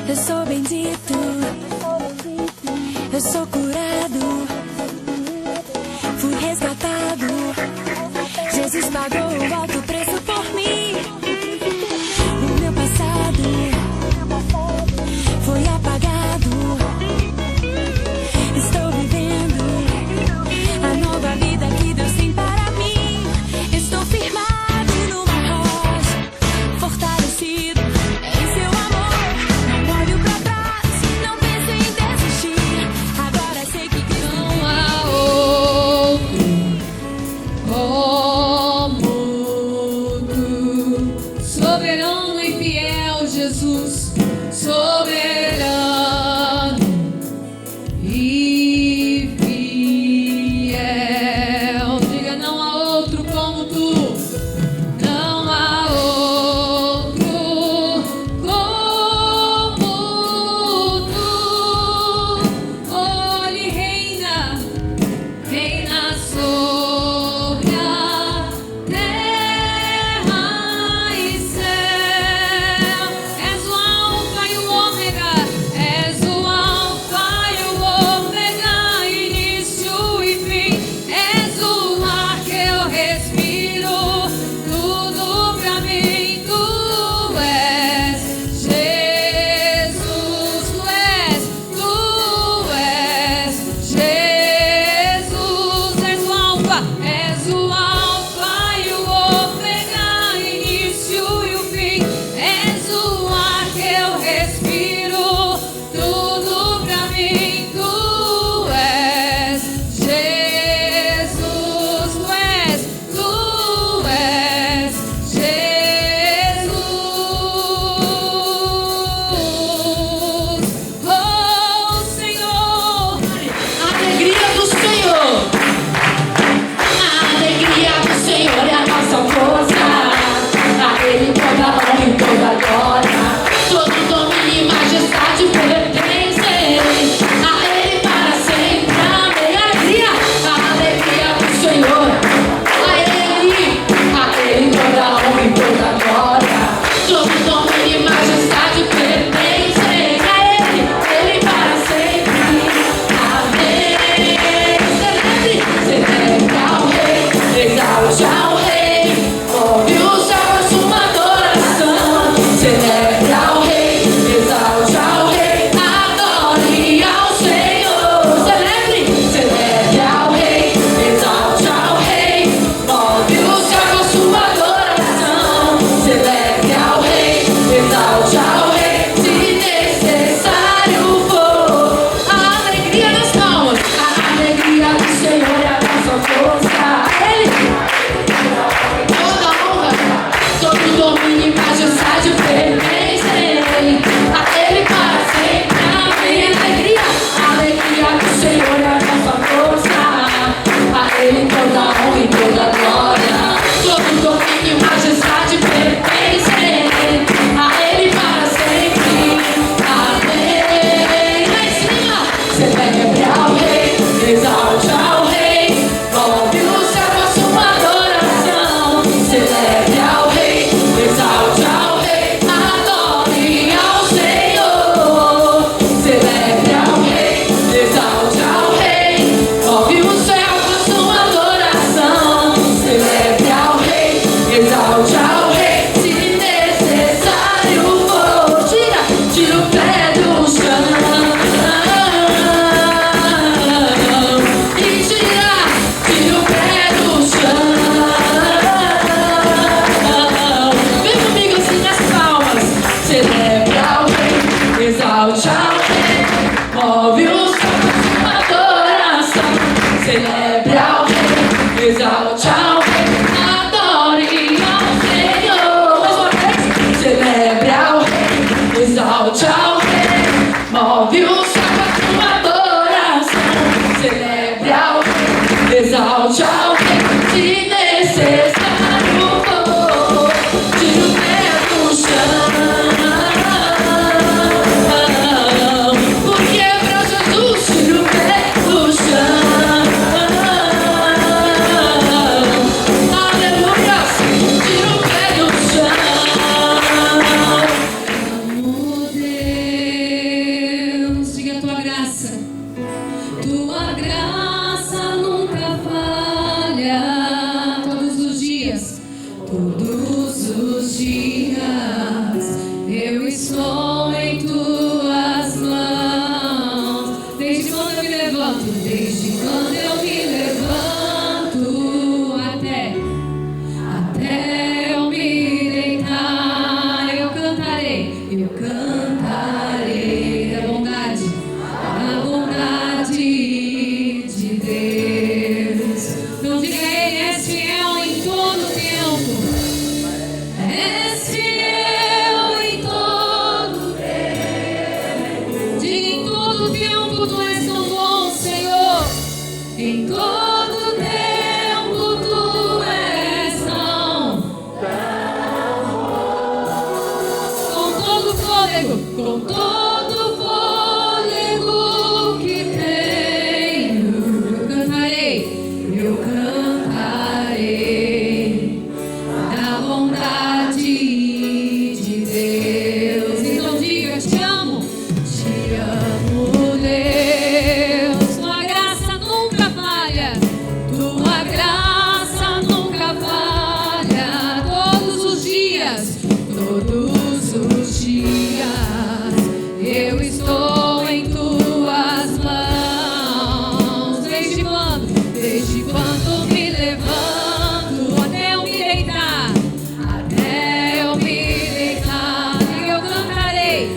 Eu sou bendito, eu sou curado, fui resgatado. Jesus pagou o alto preço por mim. O meu passado foi apagado. Estou vivendo a nova vida que Deus tem para mim. Estou firmado numa rocha, fortalecido em seu amor. Não olho pra trás, não penso em desistir. Agora sei que Cristo Não há outro como tu, soberano e fiel Jesus, soberano e fiel. Diga: não há outro como tu, não há outro como tu. Oh, ele reina sobre a terra e céu. És o Alfa e o Ômega, és o Alfa e o Ômega, início e fim. És o ar que eu respiro, tudo pra mim. Tu és Jesus, tu és Jesus, és o Alfa e o Ômega, início e o fim. És o ar que eu respiro, tudo pra mim. Tu és Jesus, tu és Jesus. Oh, Senhor, a alegria do Senhor. A alegria do Senhor é a nossa força. A Ele toda honra e toda glória, todo domínio e majestade pertencem a Ele para sempre. Amém. A alegria do Senhor. A Ele toda honra e toda glória, todo domínio e majestade pertencem a Ele para sempre. Amém. Celebre ao Rei, exalte ao Rei, ouve o céu a sua adoração. Celebre ao Rei, exalte ao Rei, adore ao Senhor. Celebre ao Rei, exalte ao Rei, ouve o céu a sua adoração. Celebre ao Rei, exalte ao Rei, se necessário for. A alegria das palmas, a alegria do Senhor é a nossa força. Ele toda honra, todo domínio e majestade pertencem a Ele para sempre. Amém. A alegria do Senhor é a nossa força. A Ele toda honra e toda glória, todo domínio e majestade pertencem a Ele para sempre. Amém. Lá em cima, celebre ao Rei, exalte ao Rei, ouve o céu a sua adoração. Celebre ao Rei, exalte ao Rei, adore ao Senhor. Celebre ao Rei, exalte ao Rei, ouve o céu a sua adoração. Celebre ao Rei, exalte ao Rei, se necessário for. Tira o pé do chão e tira o pé do chão. Vem comigo assim nas palmas. Celebre ao Rei, exalte ao Rei, move o céu com sua adoração. Celebre ao Rei, exalte ao Rei, adore ao Senhor. Mais uma vez. Celebre ao Rei, exalte ao Rei, move o céu com sua adoração. Celebre ao Rei, exalte ao Rei, se necessário for. Tira o pé do chão, porque pra Jesus tira o pé do chão. Aleluia, tira o pé do chão. Amo Deus. estou em tuas mãos. Desde quando eu me levanto, desde quando eu me levanto, até eu me deitar, eu cantarei da bondade de Deus. Não diga, Ele é fiel em todo tempo. És fiel em todo tempo. Diga, em todo tempo tu és tão bom, Senhor. Em todo tempo tu és tão bom. Com todo fôlego que tenho, eu cantarei da bondade de Deus. Então diga, te amo, Deus. Tua graça nunca falha, tua graça nunca falha. Todos os dias, eu estou em tuas mãos. Desde quando me levanto, até eu me deitar, eu cantarei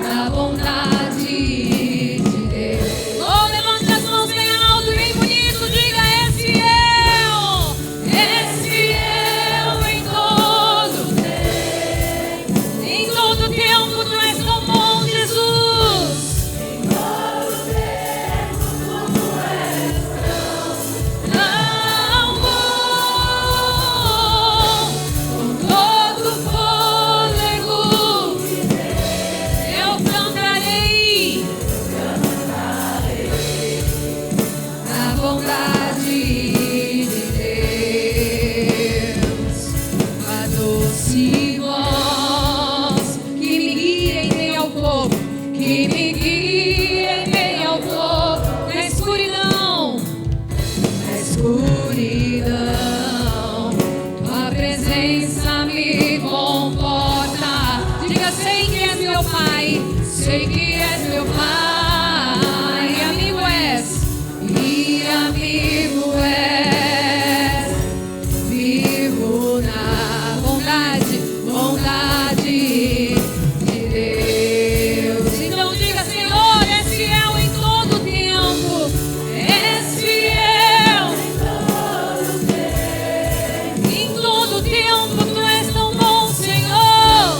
a bondade de Deus. Oh, levante as mãos bem alto e bem bonito, diga, és fiel em todo tempo. Em todo tempo tu és tão bom, Jesus. Tão bom. Com todo fôlego eu cantarei a bondade de Deus. A doce voz que me guia em meio ao povo, na escuridão, tua presença me conforta. Diga, sei que és meu Pai, e amigo és, vivo na bondade de Deus. Então diga, Senhor, és fiel em todo tempo, és fiel em todo tempo, tu és tão bom, Senhor.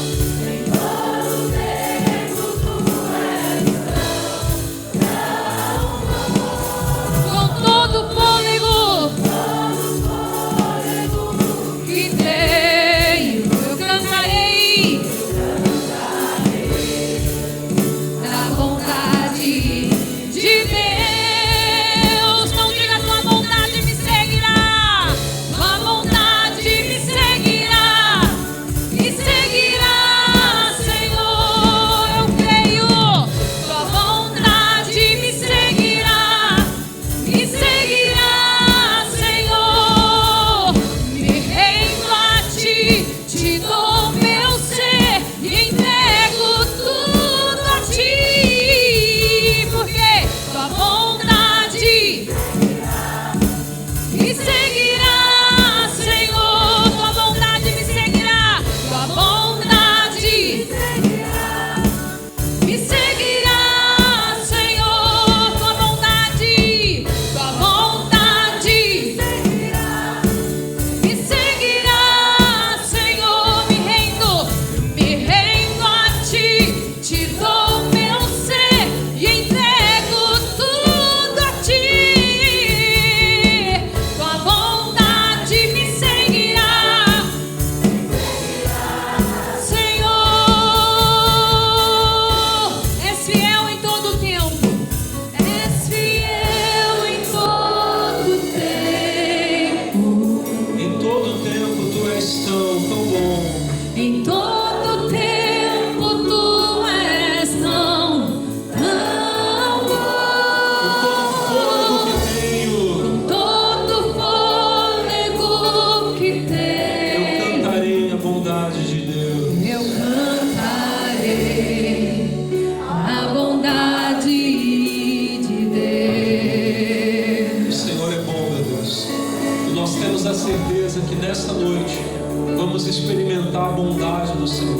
bondade do Senhor,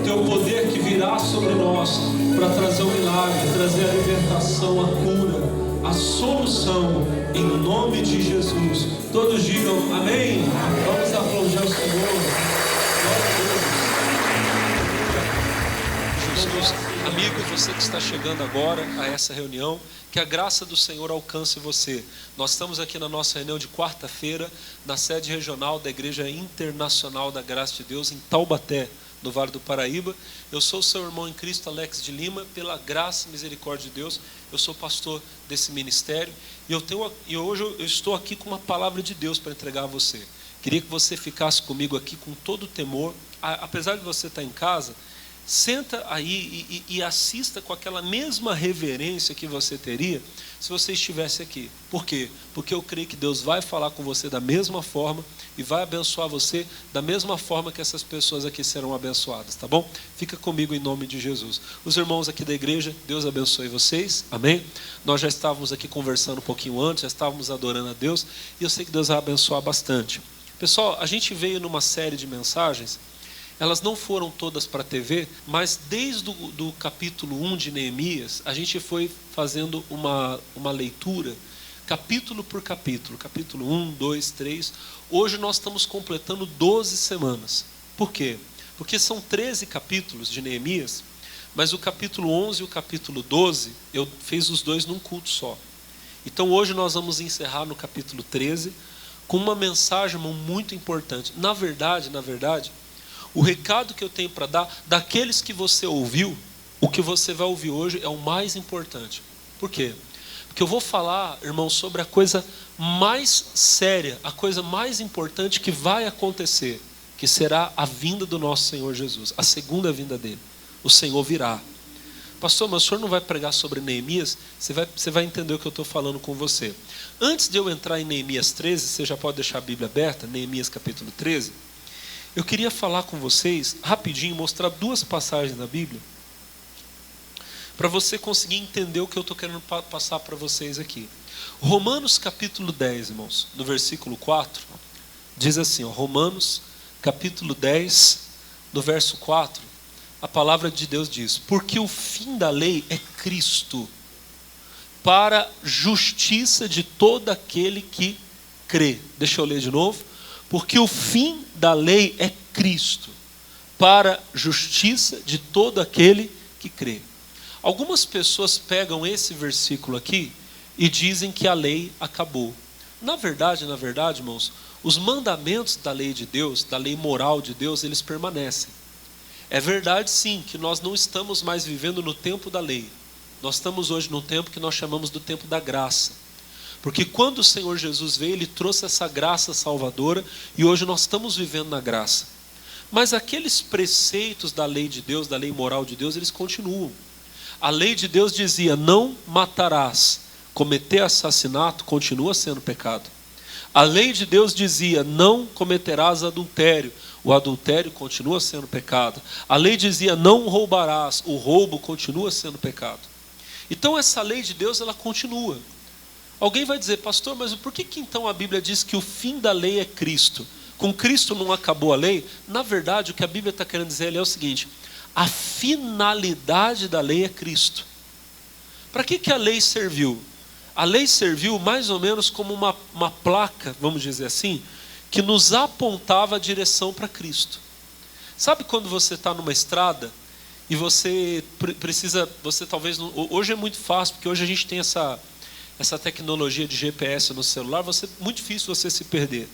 teu poder que virá sobre nós para trazer o milagre, trazer a libertação, a cura, a solução, em nome de Jesus. Todos digam amém. Vamos aplaudir ao Senhor. Jesus, amigo, você que está chegando agora a essa reunião, que a graça do Senhor alcance você. Nós estamos aqui na nossa reunião de quarta-feira, na sede regional da Igreja Internacional da Graça de Deus, em Taubaté, no Vale do Paraíba. Eu sou o seu irmão em Cristo, Alex de Lima. Pela graça e misericórdia de Deus, eu sou pastor desse ministério, e hoje eu estou aqui com uma palavra de Deus para entregar a você. Queria que você ficasse comigo aqui com todo o temor. Apesar de você estar em casa, senta aí e assista com aquela mesma reverência que você teria se você estivesse aqui. Por quê? Porque eu creio que Deus vai falar com você da mesma forma e vai abençoar você da mesma forma que essas pessoas aqui serão abençoadas, tá bom? Fica comigo em nome de Jesus. Os irmãos aqui da igreja, Deus abençoe vocês, amém? Nós já estávamos aqui conversando um pouquinho antes, já estávamos adorando a Deus, e eu sei que Deus vai abençoar bastante. Pessoal, a gente veio numa série de mensagens. Elas não foram todas para a TV, mas desde do capítulo 1 de Neemias, a gente foi fazendo uma leitura, capítulo por capítulo, capítulo 1, 2, 3. Hoje nós estamos completando 12 semanas. Por quê? Porque são 13 capítulos de Neemias, mas o capítulo 11 e o capítulo 12, eu fiz os dois num culto só. Então hoje nós vamos encerrar no capítulo 13, com uma mensagem muito importante. Na verdade, o recado que eu tenho para dar, daqueles que você ouviu, o que você vai ouvir hoje é o mais importante. Por quê? Porque eu vou falar, irmão, sobre a coisa mais séria, a coisa mais importante que vai acontecer, que será a vinda do nosso Senhor Jesus, a segunda vinda dele. O Senhor virá. Pastor, mas o senhor não vai pregar sobre Neemias? Você vai entender o que eu estou falando com você. Antes de eu entrar em Neemias 13, você já pode deixar a Bíblia aberta, Neemias capítulo 13. Eu queria falar com vocês, rapidinho, mostrar duas passagens da Bíblia, para você conseguir entender o que eu estou querendo passar para vocês aqui. Romanos capítulo 10, irmãos, no versículo 4, diz assim, ó, Romanos capítulo 10, no verso 4, a palavra de Deus diz: porque o fim da lei é Cristo, para justiça de todo aquele que crê. Deixa eu ler de novo. Porque o fim da lei é Cristo, para justiça de todo aquele que crê. Algumas pessoas pegam esse versículo aqui e dizem que a lei acabou. Na verdade, irmãos, os mandamentos da lei de Deus, da lei moral de Deus, eles permanecem. É verdade sim, que nós não estamos mais vivendo no tempo da lei. Nós estamos hoje no tempo que nós chamamos do tempo da graça. Porque quando o Senhor Jesus veio, Ele trouxe essa graça salvadora, e hoje nós estamos vivendo na graça. Mas aqueles preceitos da lei de Deus, da lei moral de Deus, eles continuam. A lei de Deus dizia, não matarás. Cometer assassinato continua sendo pecado. A lei de Deus dizia, não cometerás adultério. O adultério continua sendo pecado. A lei dizia, não roubarás. O roubo continua sendo pecado. Então essa lei de Deus, ela continua. Alguém vai dizer, pastor, mas por que então a Bíblia diz que o fim da lei é Cristo? Com Cristo não acabou a lei? Na verdade, o que a Bíblia está querendo dizer ali é o seguinte: a finalidade da lei é Cristo. Para que a lei serviu? A lei serviu mais ou menos como uma placa, vamos dizer assim, que nos apontava a direção para Cristo. Sabe quando você está numa estrada e você precisa, você talvez, hoje é muito fácil, porque hoje a gente tem essa tecnologia de GPS no celular, é muito difícil você se perder.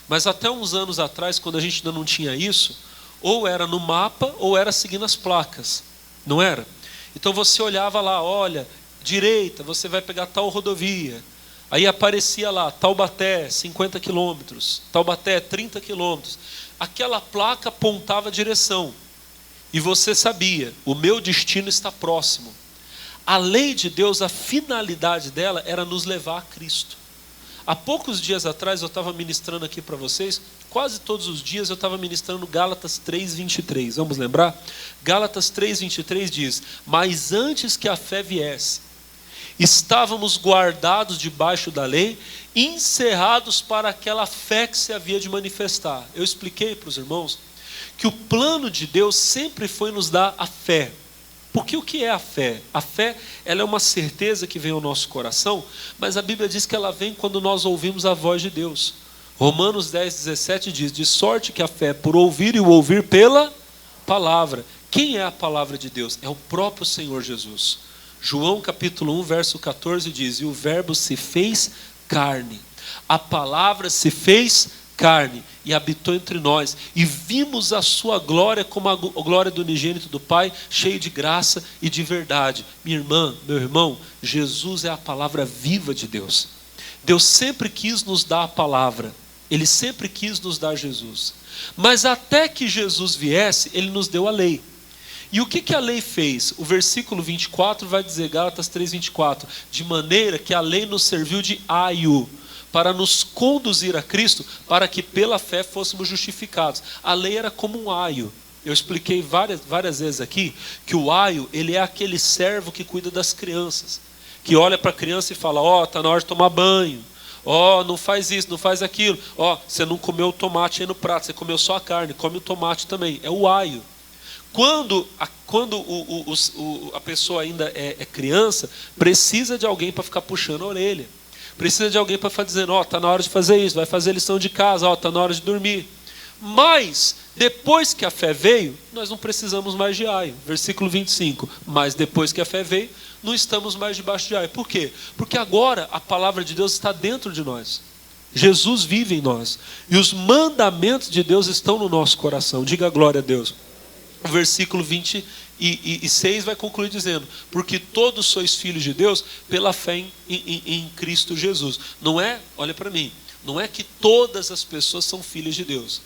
Mas até uns anos atrás, quando a gente ainda não tinha isso, ou era no mapa, ou era seguindo as placas, não era? Então você olhava lá, olha, direita, você vai pegar tal rodovia. Aí aparecia lá, Taubaté, 50 quilômetros, Taubaté, 30 quilômetros. Aquela placa apontava a direção. E você sabia, o meu destino está próximo. A lei de Deus, a finalidade dela era nos levar a Cristo. Há poucos dias atrás eu estava ministrando aqui para vocês, quase todos os dias eu estava ministrando Gálatas 3:23. Vamos lembrar? Gálatas 3:23 diz: mas antes que a fé viesse, estávamos guardados debaixo da lei, encerrados para aquela fé que se havia de manifestar. Eu expliquei para os irmãos que o plano de Deus sempre foi nos dar a fé. Porque o que é a fé? A fé, ela é uma certeza que vem ao nosso coração, mas a Bíblia diz que ela vem quando nós ouvimos a voz de Deus. Romanos 10:17 diz: de sorte que a fé é por ouvir e o ouvir pela palavra. Quem é a palavra de Deus? É o próprio Senhor Jesus. João capítulo 1, verso 14 diz: e o verbo se fez carne. A palavra se fez carne e habitou entre nós, e vimos a sua glória como a glória do unigênito do Pai, cheio de graça e de verdade. Minha irmã, meu irmão, Jesus é a palavra viva de Deus. Deus sempre quis nos dar a palavra, Ele sempre quis nos dar Jesus, mas até que Jesus viesse, Ele nos deu a lei. E o que a lei fez? O versículo 24 vai dizer, Gálatas 3:24, de maneira que a lei nos serviu de aio, para nos conduzir a Cristo, para que pela fé fôssemos justificados. A lei era como um aio. Eu expliquei várias vezes aqui, que o aio, ele é aquele servo que cuida das crianças, que olha para a criança e fala: ó, está na hora de tomar banho, ó, não faz isso, não faz aquilo, ó, você não comeu o tomate aí no prato, você comeu só a carne, come o tomate também. É o aio. Quando a pessoa ainda é criança, precisa de alguém para ficar puxando a orelha. Precisa de alguém para ficar dizendo: ó, está na hora de fazer isso, vai fazer lição de casa, ó, está na hora de dormir. Mas, depois que a fé veio, nós não precisamos mais de aio. Versículo 25. Mas depois que a fé veio, não estamos mais debaixo de aio. Por quê? Porque agora a palavra de Deus está dentro de nós. Jesus vive em nós. E os mandamentos de Deus estão no nosso coração. Diga glória a Deus. O versículo 26 vai concluir dizendo: porque todos sois filhos de Deus pela fé em Cristo Jesus. Não é, olha para mim, não é que todas as pessoas são filhas de Deus,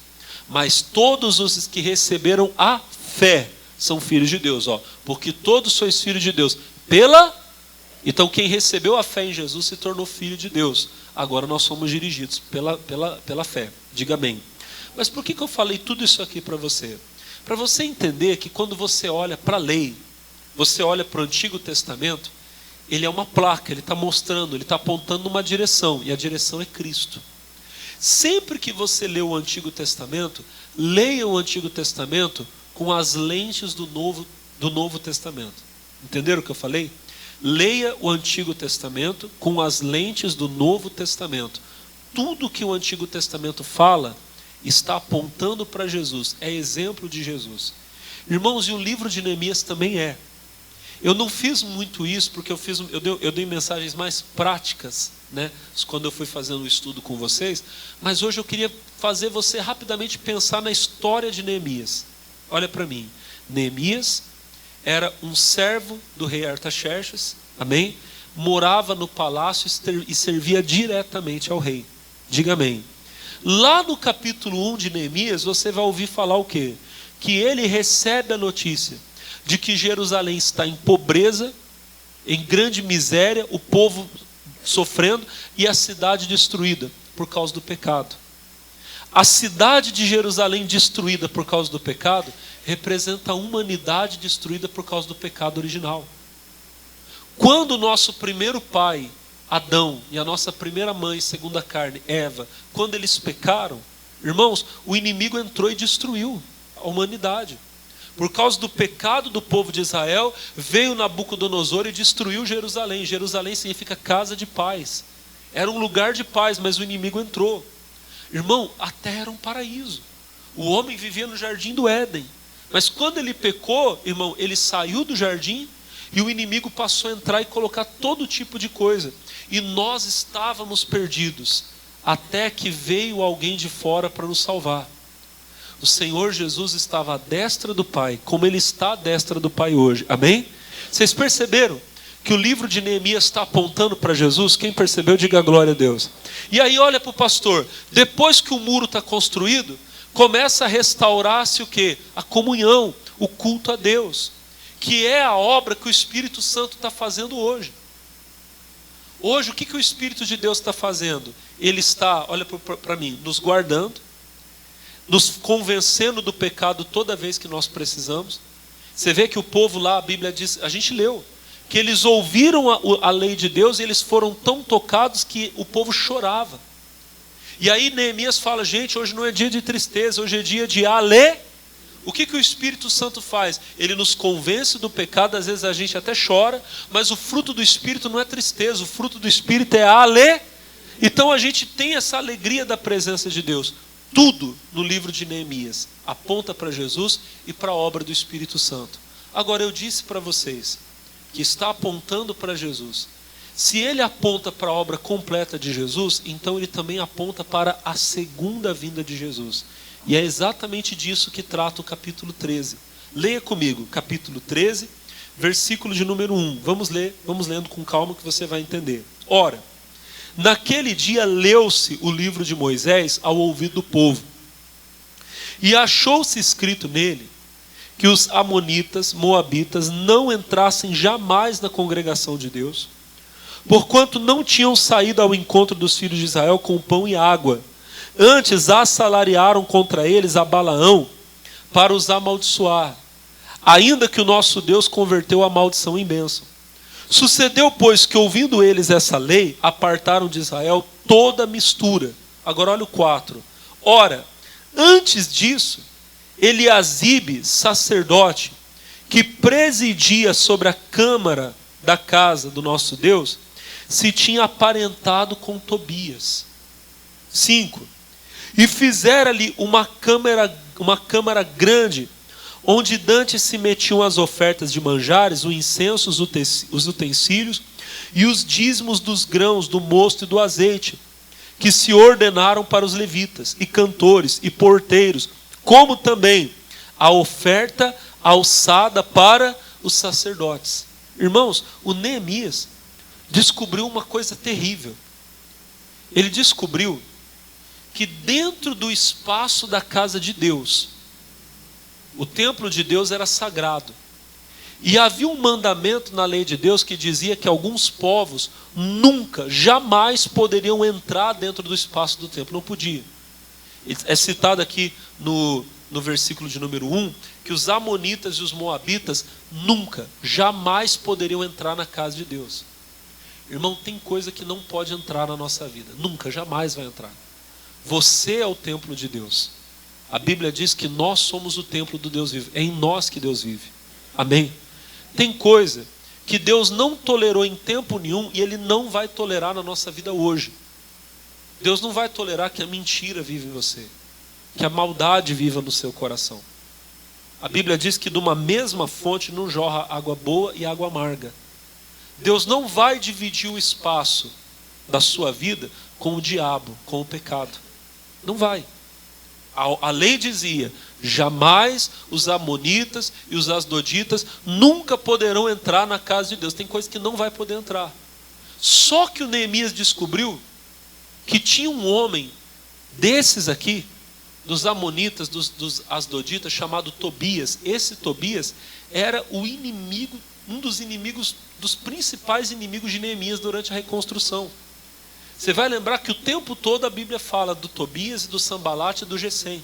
mas todos os que receberam a fé são filhos de Deus. Ó, porque todos sois filhos de Deus pela... Então quem recebeu a fé em Jesus se tornou filho de Deus. Agora nós somos dirigidos pela fé. Diga amém. Mas por que eu falei tudo isso aqui para você? Para você entender que quando você olha para a lei, você olha para o Antigo Testamento, ele é uma placa, ele está mostrando, ele está apontando uma direção, e a direção é Cristo. Sempre que você lê o Antigo Testamento, leia o Antigo Testamento com as lentes do Novo Testamento. Entenderam o que eu falei? Leia o Antigo Testamento com as lentes do Novo Testamento. Tudo que o Antigo Testamento fala está apontando para Jesus, é exemplo de Jesus. Irmãos, e o livro de Neemias também é. Eu não fiz muito isso porque eu dei mensagens mais práticas, né, quando eu fui fazendo o estudo com vocês, mas hoje eu queria fazer você rapidamente pensar na história de Neemias. Olha para mim, Neemias era um servo do rei Artaxerxes, amém? Morava no palácio e servia diretamente ao rei. Diga amém. Lá no capítulo 1 de Neemias, você vai ouvir falar o quê? Que ele recebe a notícia de que Jerusalém está em pobreza, em grande miséria, o povo sofrendo e a cidade destruída por causa do pecado. A cidade de Jerusalém destruída por causa do pecado representa a humanidade destruída por causa do pecado original. Quando o nosso primeiro pai, Adão, e a nossa primeira mãe, segundo a carne, Eva, quando eles pecaram, irmãos, o inimigo entrou e destruiu a humanidade. Por causa do pecado do povo de Israel, veio Nabucodonosor e destruiu Jerusalém. Jerusalém significa casa de paz. Era um lugar de paz, mas o inimigo entrou. Irmão, a terra era um paraíso. O homem vivia no jardim do Éden. Mas quando ele pecou, irmão, ele saiu do jardim e o inimigo passou a entrar e colocar todo tipo de coisa. E nós estávamos perdidos, até que veio alguém de fora para nos salvar. O Senhor Jesus estava à destra do Pai, como Ele está à destra do Pai hoje. Amém? Vocês perceberam que o livro de Neemias está apontando para Jesus? Quem percebeu, diga glória a Deus. E aí olha para o pastor, depois que o muro está construído, começa a restaurar-se o quê? A comunhão, o culto a Deus, que é a obra que o Espírito Santo está fazendo hoje. Hoje, o que o Espírito de Deus está fazendo? Ele está, olha para mim, nos guardando, nos convencendo do pecado toda vez que nós precisamos. Você vê que o povo lá, a Bíblia diz, a gente leu, que eles ouviram a lei de Deus e eles foram tão tocados que o povo chorava. E aí Neemias fala: gente, hoje não é dia de tristeza, hoje é dia de alegria. O que o Espírito Santo faz? Ele nos convence do pecado, às vezes a gente até chora, mas o fruto do Espírito não é tristeza, o fruto do Espírito é alegria. Então a gente tem essa alegria da presença de Deus. Tudo no livro de Neemias aponta para Jesus e para a obra do Espírito Santo. Agora eu disse para vocês que está apontando para Jesus. Se ele aponta para a obra completa de Jesus, então ele também aponta para a segunda vinda de Jesus. E é exatamente disso que trata o capítulo 13. Leia comigo, capítulo 13, versículo de número 1. Vamos lendo com calma que você vai entender. Ora, naquele dia leu-se o livro de Moisés ao ouvido do povo. E achou-se escrito nele que os amonitas, moabitas, não entrassem jamais na congregação de Deus, porquanto não tinham saído ao encontro dos filhos de Israel com pão e água. Antes assalariaram contra eles a Balaão para os amaldiçoar, ainda que o nosso Deus converteu a maldição em bênção. Sucedeu, pois, que ouvindo eles essa lei, apartaram de Israel toda mistura. Agora olha o 4. Ora, antes disso, Eliasibe, sacerdote, que presidia sobre a câmara da casa do nosso Deus, se tinha aparentado com Tobias. 5. E fizera-lhe uma câmara grande, onde dantes se metiam as ofertas de manjares, o incenso, os utensílios e os dízimos dos grãos, do mosto e do azeite, que se ordenaram para os levitas, e cantores, e porteiros, como também a oferta alçada para os sacerdotes. Irmãos, o Neemias descobriu uma coisa terrível. Ele descobriu que dentro do espaço da casa de Deus, o templo de Deus era sagrado. E havia um mandamento na lei de Deus que dizia que alguns povos nunca, jamais poderiam entrar dentro do espaço do templo. Não podia. É citado aqui no versículo de número 1, que os amonitas e os moabitas nunca, jamais poderiam entrar na casa de Deus. Irmão, tem coisa que não pode entrar na nossa vida. Nunca, jamais vai entrar. Você é o templo de Deus. A Bíblia diz que nós somos o templo do Deus vivo. É em nós que Deus vive. Amém? Tem coisa que Deus não tolerou em tempo nenhum e Ele não vai tolerar na nossa vida hoje. Deus não vai tolerar que a mentira viva em você, que a maldade viva no seu coração. A Bíblia diz que de uma mesma fonte não jorra água boa e água amarga. Deus não vai dividir o espaço da sua vida com o diabo, com o pecado. Não vai. A lei dizia, jamais os amonitas e os asdoditas nunca poderão entrar na casa de Deus. Tem coisa que não vai poder entrar. Só que o Neemias descobriu que tinha um homem desses aqui, dos amonitas, dos asdoditas, chamado Tobias. Esse Tobias era o inimigo, um dos inimigos, dos principais inimigos de Neemias durante a reconstrução. Você vai lembrar que o tempo todo a Bíblia fala do Tobias, do Sambalate e do Gesem.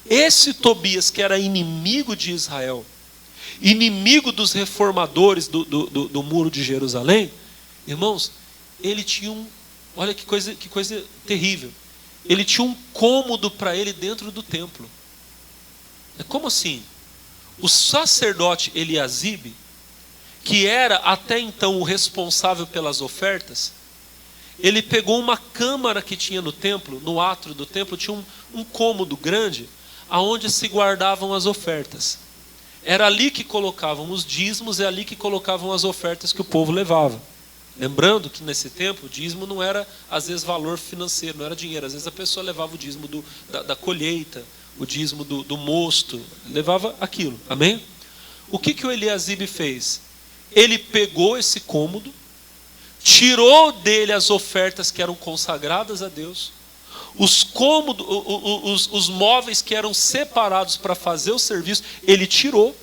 Esse Tobias, que era inimigo de Israel, inimigo dos reformadores do muro de Jerusalém, irmãos, ele tinha olha que coisa terrível, ele tinha um cômodo para ele dentro do templo. Como assim? O sacerdote Eliasibe, que era até então o responsável pelas ofertas, ele pegou uma câmara que tinha no templo, no átrio do templo, tinha um cômodo grande, aonde se guardavam as ofertas. Era ali que colocavam os dízimos, é ali que colocavam as ofertas que o povo levava. Lembrando que nesse tempo o dízimo não era, às vezes, valor financeiro, não era dinheiro. Às vezes a pessoa levava o dízimo da colheita, o dízimo do mosto, levava aquilo. Amém? O que o Eliasibe fez? Ele pegou esse cômodo, tirou dele as ofertas que eram consagradas a Deus, os cômodos, os móveis que eram separados para fazer o serviço, ele tirou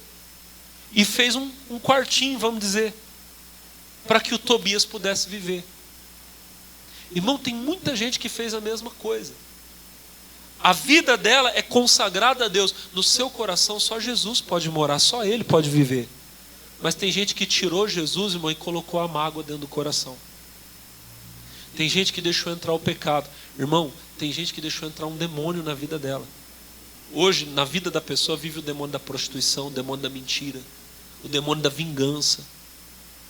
e fez um quartinho, vamos dizer, para que o Tobias pudesse viver. Irmão, tem muita gente que fez a mesma coisa. A vida dela é consagrada a Deus. No seu coração só Jesus pode morar, só Ele pode viver. Mas tem gente que tirou Jesus, irmão, e colocou a mágoa dentro do coração. Tem gente que deixou entrar o pecado. Irmão, tem gente que deixou entrar um demônio na vida dela. Hoje, na vida da pessoa, vive o demônio da prostituição, o demônio da mentira, o demônio da vingança.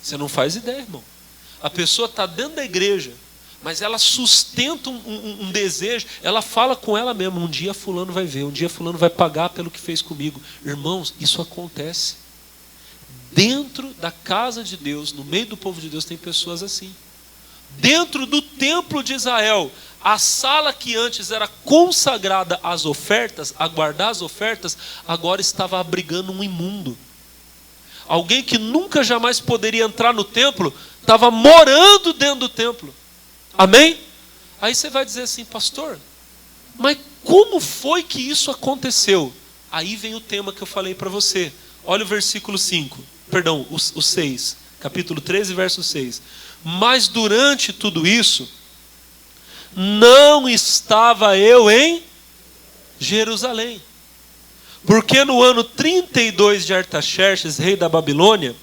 Você não faz ideia, irmão. A pessoa está dentro da igreja, mas ela sustenta um desejo. Ela fala com ela mesma: um dia fulano vai ver, um dia fulano vai pagar pelo que fez comigo. Irmãos, isso acontece. Dentro da casa de Deus, no meio do povo de Deus, tem pessoas assim. Dentro do templo de Israel, a sala que antes era consagrada às ofertas, a guardar as ofertas, agora estava abrigando um imundo. Alguém que nunca jamais poderia entrar no templo, estava morando dentro do templo. Amém? Aí você vai dizer assim: pastor, mas como foi que isso aconteceu? Aí vem o tema que eu falei para você. Olha o versículo 5, perdão, o 6, capítulo 13, verso 6. Mas durante tudo isso, não estava eu em Jerusalém. Porque no ano 32 de Artaxerxes, rei da Babilônia,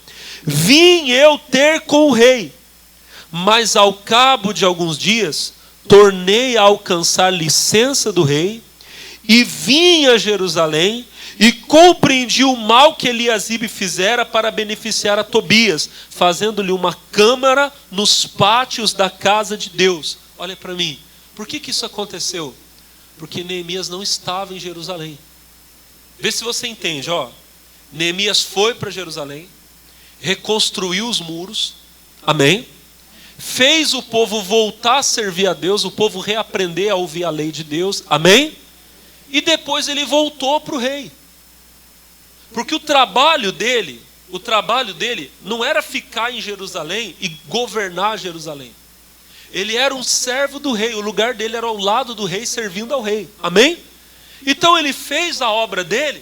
vim eu ter com o rei. Mas ao cabo de alguns dias, tornei a alcançar licença do rei, e vim a Jerusalém, e compreendi o mal que Eliasibe fizera para beneficiar a Tobias, fazendo-lhe uma câmara nos pátios da casa de Deus. Olha para mim, por que isso aconteceu? Porque Neemias não estava em Jerusalém. Vê se você entende, ó. Neemias foi para Jerusalém, reconstruiu os muros, amém? Fez o povo voltar a servir a Deus, o povo reaprender a ouvir a lei de Deus, amém? E depois ele voltou para o rei. Porque o trabalho dele não era ficar em Jerusalém e governar Jerusalém. Ele era um servo do rei, o lugar dele era ao lado do rei, servindo ao rei, amém? Então ele fez a obra dele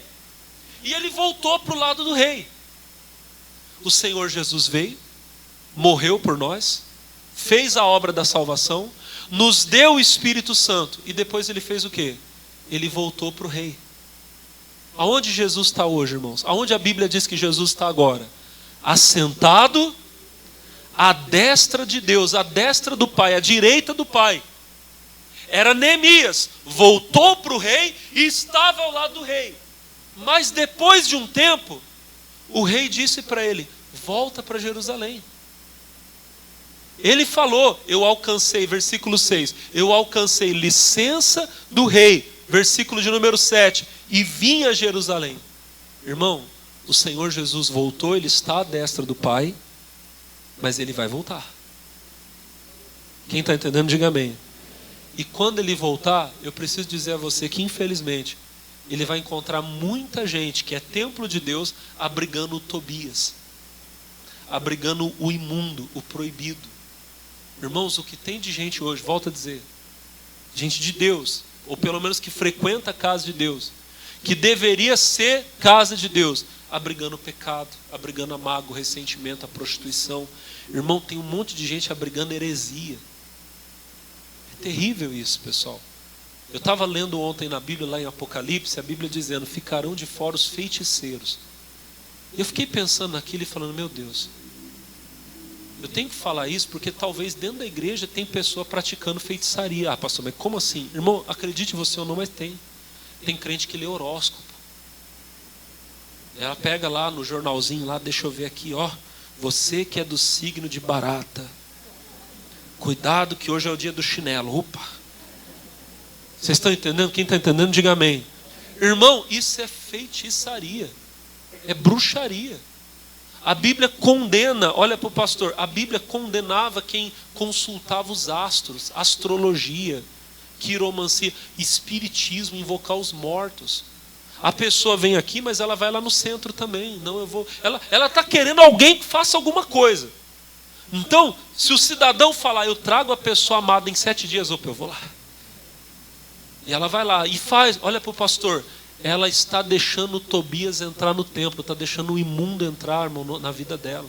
e ele voltou para o lado do rei. O Senhor Jesus veio, morreu por nós, fez a obra da salvação, nos deu o Espírito Santo, e depois ele fez o quê? Ele voltou para o rei. Aonde Jesus está hoje, irmãos? Aonde a Bíblia diz que Jesus está agora? Assentado à destra de Deus, à destra do Pai, à direita do Pai. Era Neemias, voltou para o rei e estava ao lado do rei. Mas depois de um tempo, o rei disse para ele: volta para Jerusalém. Ele falou, eu alcancei, versículo 6, eu alcancei licença do rei, versículo de número 7, e vim a Jerusalém. Irmão, o Senhor Jesus voltou, ele está à destra do Pai, mas ele vai voltar. Quem está entendendo, diga amém. E quando ele voltar, eu preciso dizer a você que infelizmente, ele vai encontrar muita gente que é templo de Deus, abrigando o Tobias, abrigando o imundo, o proibido. Irmãos, o que tem de gente hoje, volto a dizer, gente de Deus, ou pelo menos que frequenta a casa de Deus, que deveria ser casa de Deus, abrigando o pecado, abrigando a mágoa, o ressentimento, a prostituição. Irmão, tem um monte de gente abrigando heresia. É terrível isso, pessoal. Eu estava lendo ontem na Bíblia, lá em Apocalipse, a Bíblia dizendo: ficarão de fora os feiticeiros. E eu fiquei pensando naquilo e falando: meu Deus, eu tenho que falar isso porque talvez dentro da igreja tem pessoa praticando feitiçaria. Ah, pastor, mas como assim? Irmão, acredite você ou não, mas tem. Tem crente que lê horóscopo. Ela pega lá no jornalzinho, lá, deixa eu ver aqui, ó. Você que é do signo de barata, cuidado que hoje é o dia do chinelo. Opa! Vocês estão entendendo? Quem está entendendo, diga amém. Irmão, isso é feitiçaria. É bruxaria. A Bíblia condena, olha para o pastor, a Bíblia condenava quem consultava os astros, astrologia, quiromancia, espiritismo, invocar os mortos. A pessoa vem aqui, mas ela vai lá no centro também. Não, eu vou. Ela está querendo alguém que faça alguma coisa. Então, se o cidadão falar: eu trago a pessoa amada em 7 dias, opa, eu vou lá. E ela vai lá e faz, olha para o pastor, ela está deixando o Tobias entrar no templo, está deixando o imundo entrar, irmão, na vida dela.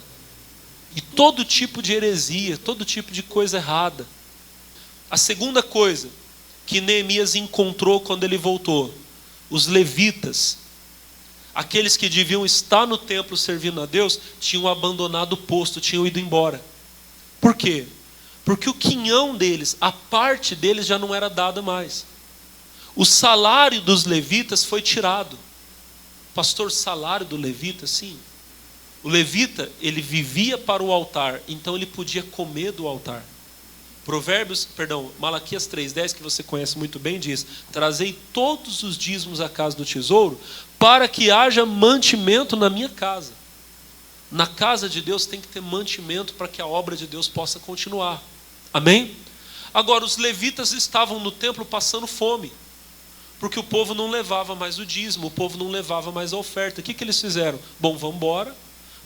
E todo tipo de heresia, todo tipo de coisa errada. A segunda coisa que Neemias encontrou quando ele voltou: os levitas, aqueles que deviam estar no templo servindo a Deus, tinham abandonado o posto, tinham ido embora. Por quê? Porque o quinhão deles, a parte deles já não era dada mais. O salário dos levitas foi tirado. Pastor, salário do levita? Sim. O levita, ele vivia para o altar, então ele podia comer do altar. Malaquias 3:10, que você conhece muito bem, diz: trazei todos os dízimos à casa do tesouro, para que haja mantimento na minha casa. Na casa de Deus tem que ter mantimento para que a obra de Deus possa continuar. Amém? Agora, os levitas estavam no templo passando fome, porque o povo não levava mais o dízimo, o povo não levava mais a oferta. O que eles fizeram? Bom, vamos embora,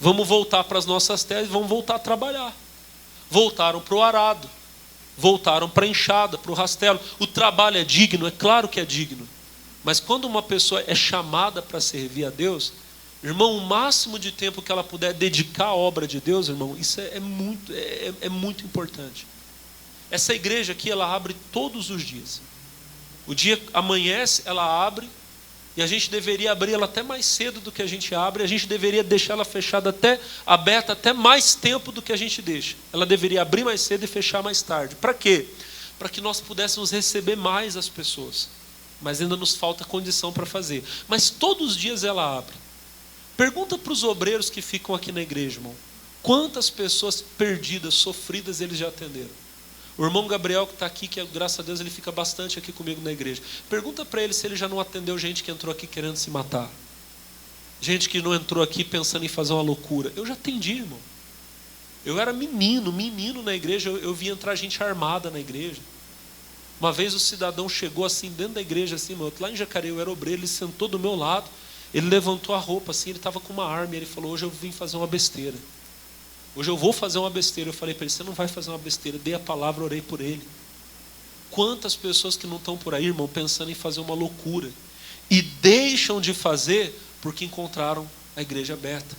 vamos voltar para as nossas terras e vamos voltar a trabalhar. Voltaram para o arado, voltaram para a enxada, para o rastelo. O trabalho é digno? É claro que é digno. Mas quando uma pessoa é chamada para servir a Deus, irmão, o máximo de tempo que ela puder dedicar à obra de Deus, irmão, isso é muito importante. Essa igreja aqui, ela abre todos os dias. O dia amanhece, ela abre, e a gente deveria abrir ela até mais cedo do que a gente abre. A gente deveria deixar ela fechada aberta até mais tempo do que a gente deixa. Ela deveria abrir mais cedo e fechar mais tarde. Para quê? Para que nós pudéssemos receber mais as pessoas. Mas ainda nos falta condição para fazer. Mas todos os dias ela abre. Pergunta para os obreiros que ficam aqui na igreja, irmão. Quantas pessoas perdidas, sofridas, eles já atenderam? O irmão Gabriel que está aqui, que graças a Deus ele fica bastante aqui comigo na igreja. Pergunta para ele se ele já não atendeu gente que entrou aqui querendo se matar. Gente que não entrou aqui pensando em fazer uma loucura. Eu já atendi, irmão. Eu era menino na igreja, eu vi entrar gente armada na igreja. Uma vez o cidadão chegou assim dentro da igreja, assim, irmão, lá em Jacareí, eu era obreiro, ele sentou do meu lado, ele levantou a roupa assim, ele estava com uma arma, e ele falou: hoje eu vim fazer uma besteira. Hoje eu vou fazer uma besteira. Eu falei para ele: você não vai fazer uma besteira, dei a palavra, orei por ele. Quantas pessoas que não estão por aí, irmão, pensando em fazer uma loucura, e deixam de fazer porque encontraram a igreja aberta.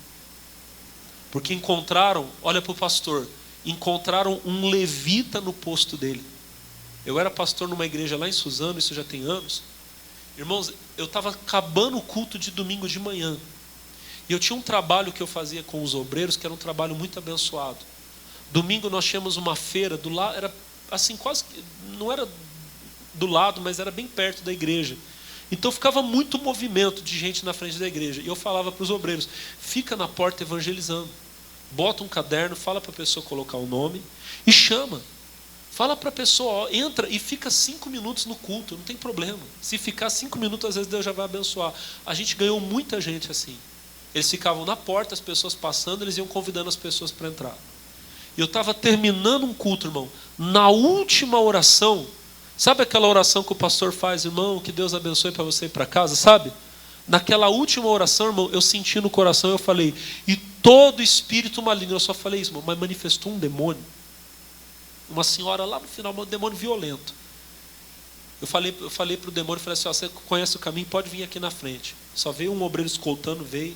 Porque encontraram, olha para o pastor, encontraram um levita no posto dele. Eu era pastor numa igreja lá em Suzano, isso já tem anos. Irmãos, eu estava acabando o culto de domingo de manhã. E eu tinha um trabalho que eu fazia com os obreiros, que era um trabalho muito abençoado. Domingo nós tínhamos uma feira do lado, era assim, quase, não era do lado, mas era bem perto da igreja. Então ficava muito movimento de gente na frente da igreja. E eu falava para os obreiros: fica na porta evangelizando. Bota um caderno, fala para a pessoa colocar o nome e chama. Fala para a pessoa: ó, entra e fica 5 minutos no culto, não tem problema. Se ficar 5 minutos, às vezes Deus já vai abençoar. A gente ganhou muita gente assim. Eles ficavam na porta, as pessoas passando, eles iam convidando as pessoas para entrar. E eu estava terminando um culto, irmão. Na última oração, sabe aquela oração que o pastor faz: irmão, que Deus abençoe para você ir para casa, sabe? Naquela última oração, irmão, eu senti no coração, eu falei: e todo espírito maligno, eu só falei isso, irmão, mas manifestou um demônio. Uma senhora lá no final, um demônio violento. Eu falei para o demônio, falei assim: ó, você conhece o caminho, pode vir aqui na frente. Só veio um obreiro escoltando, veio.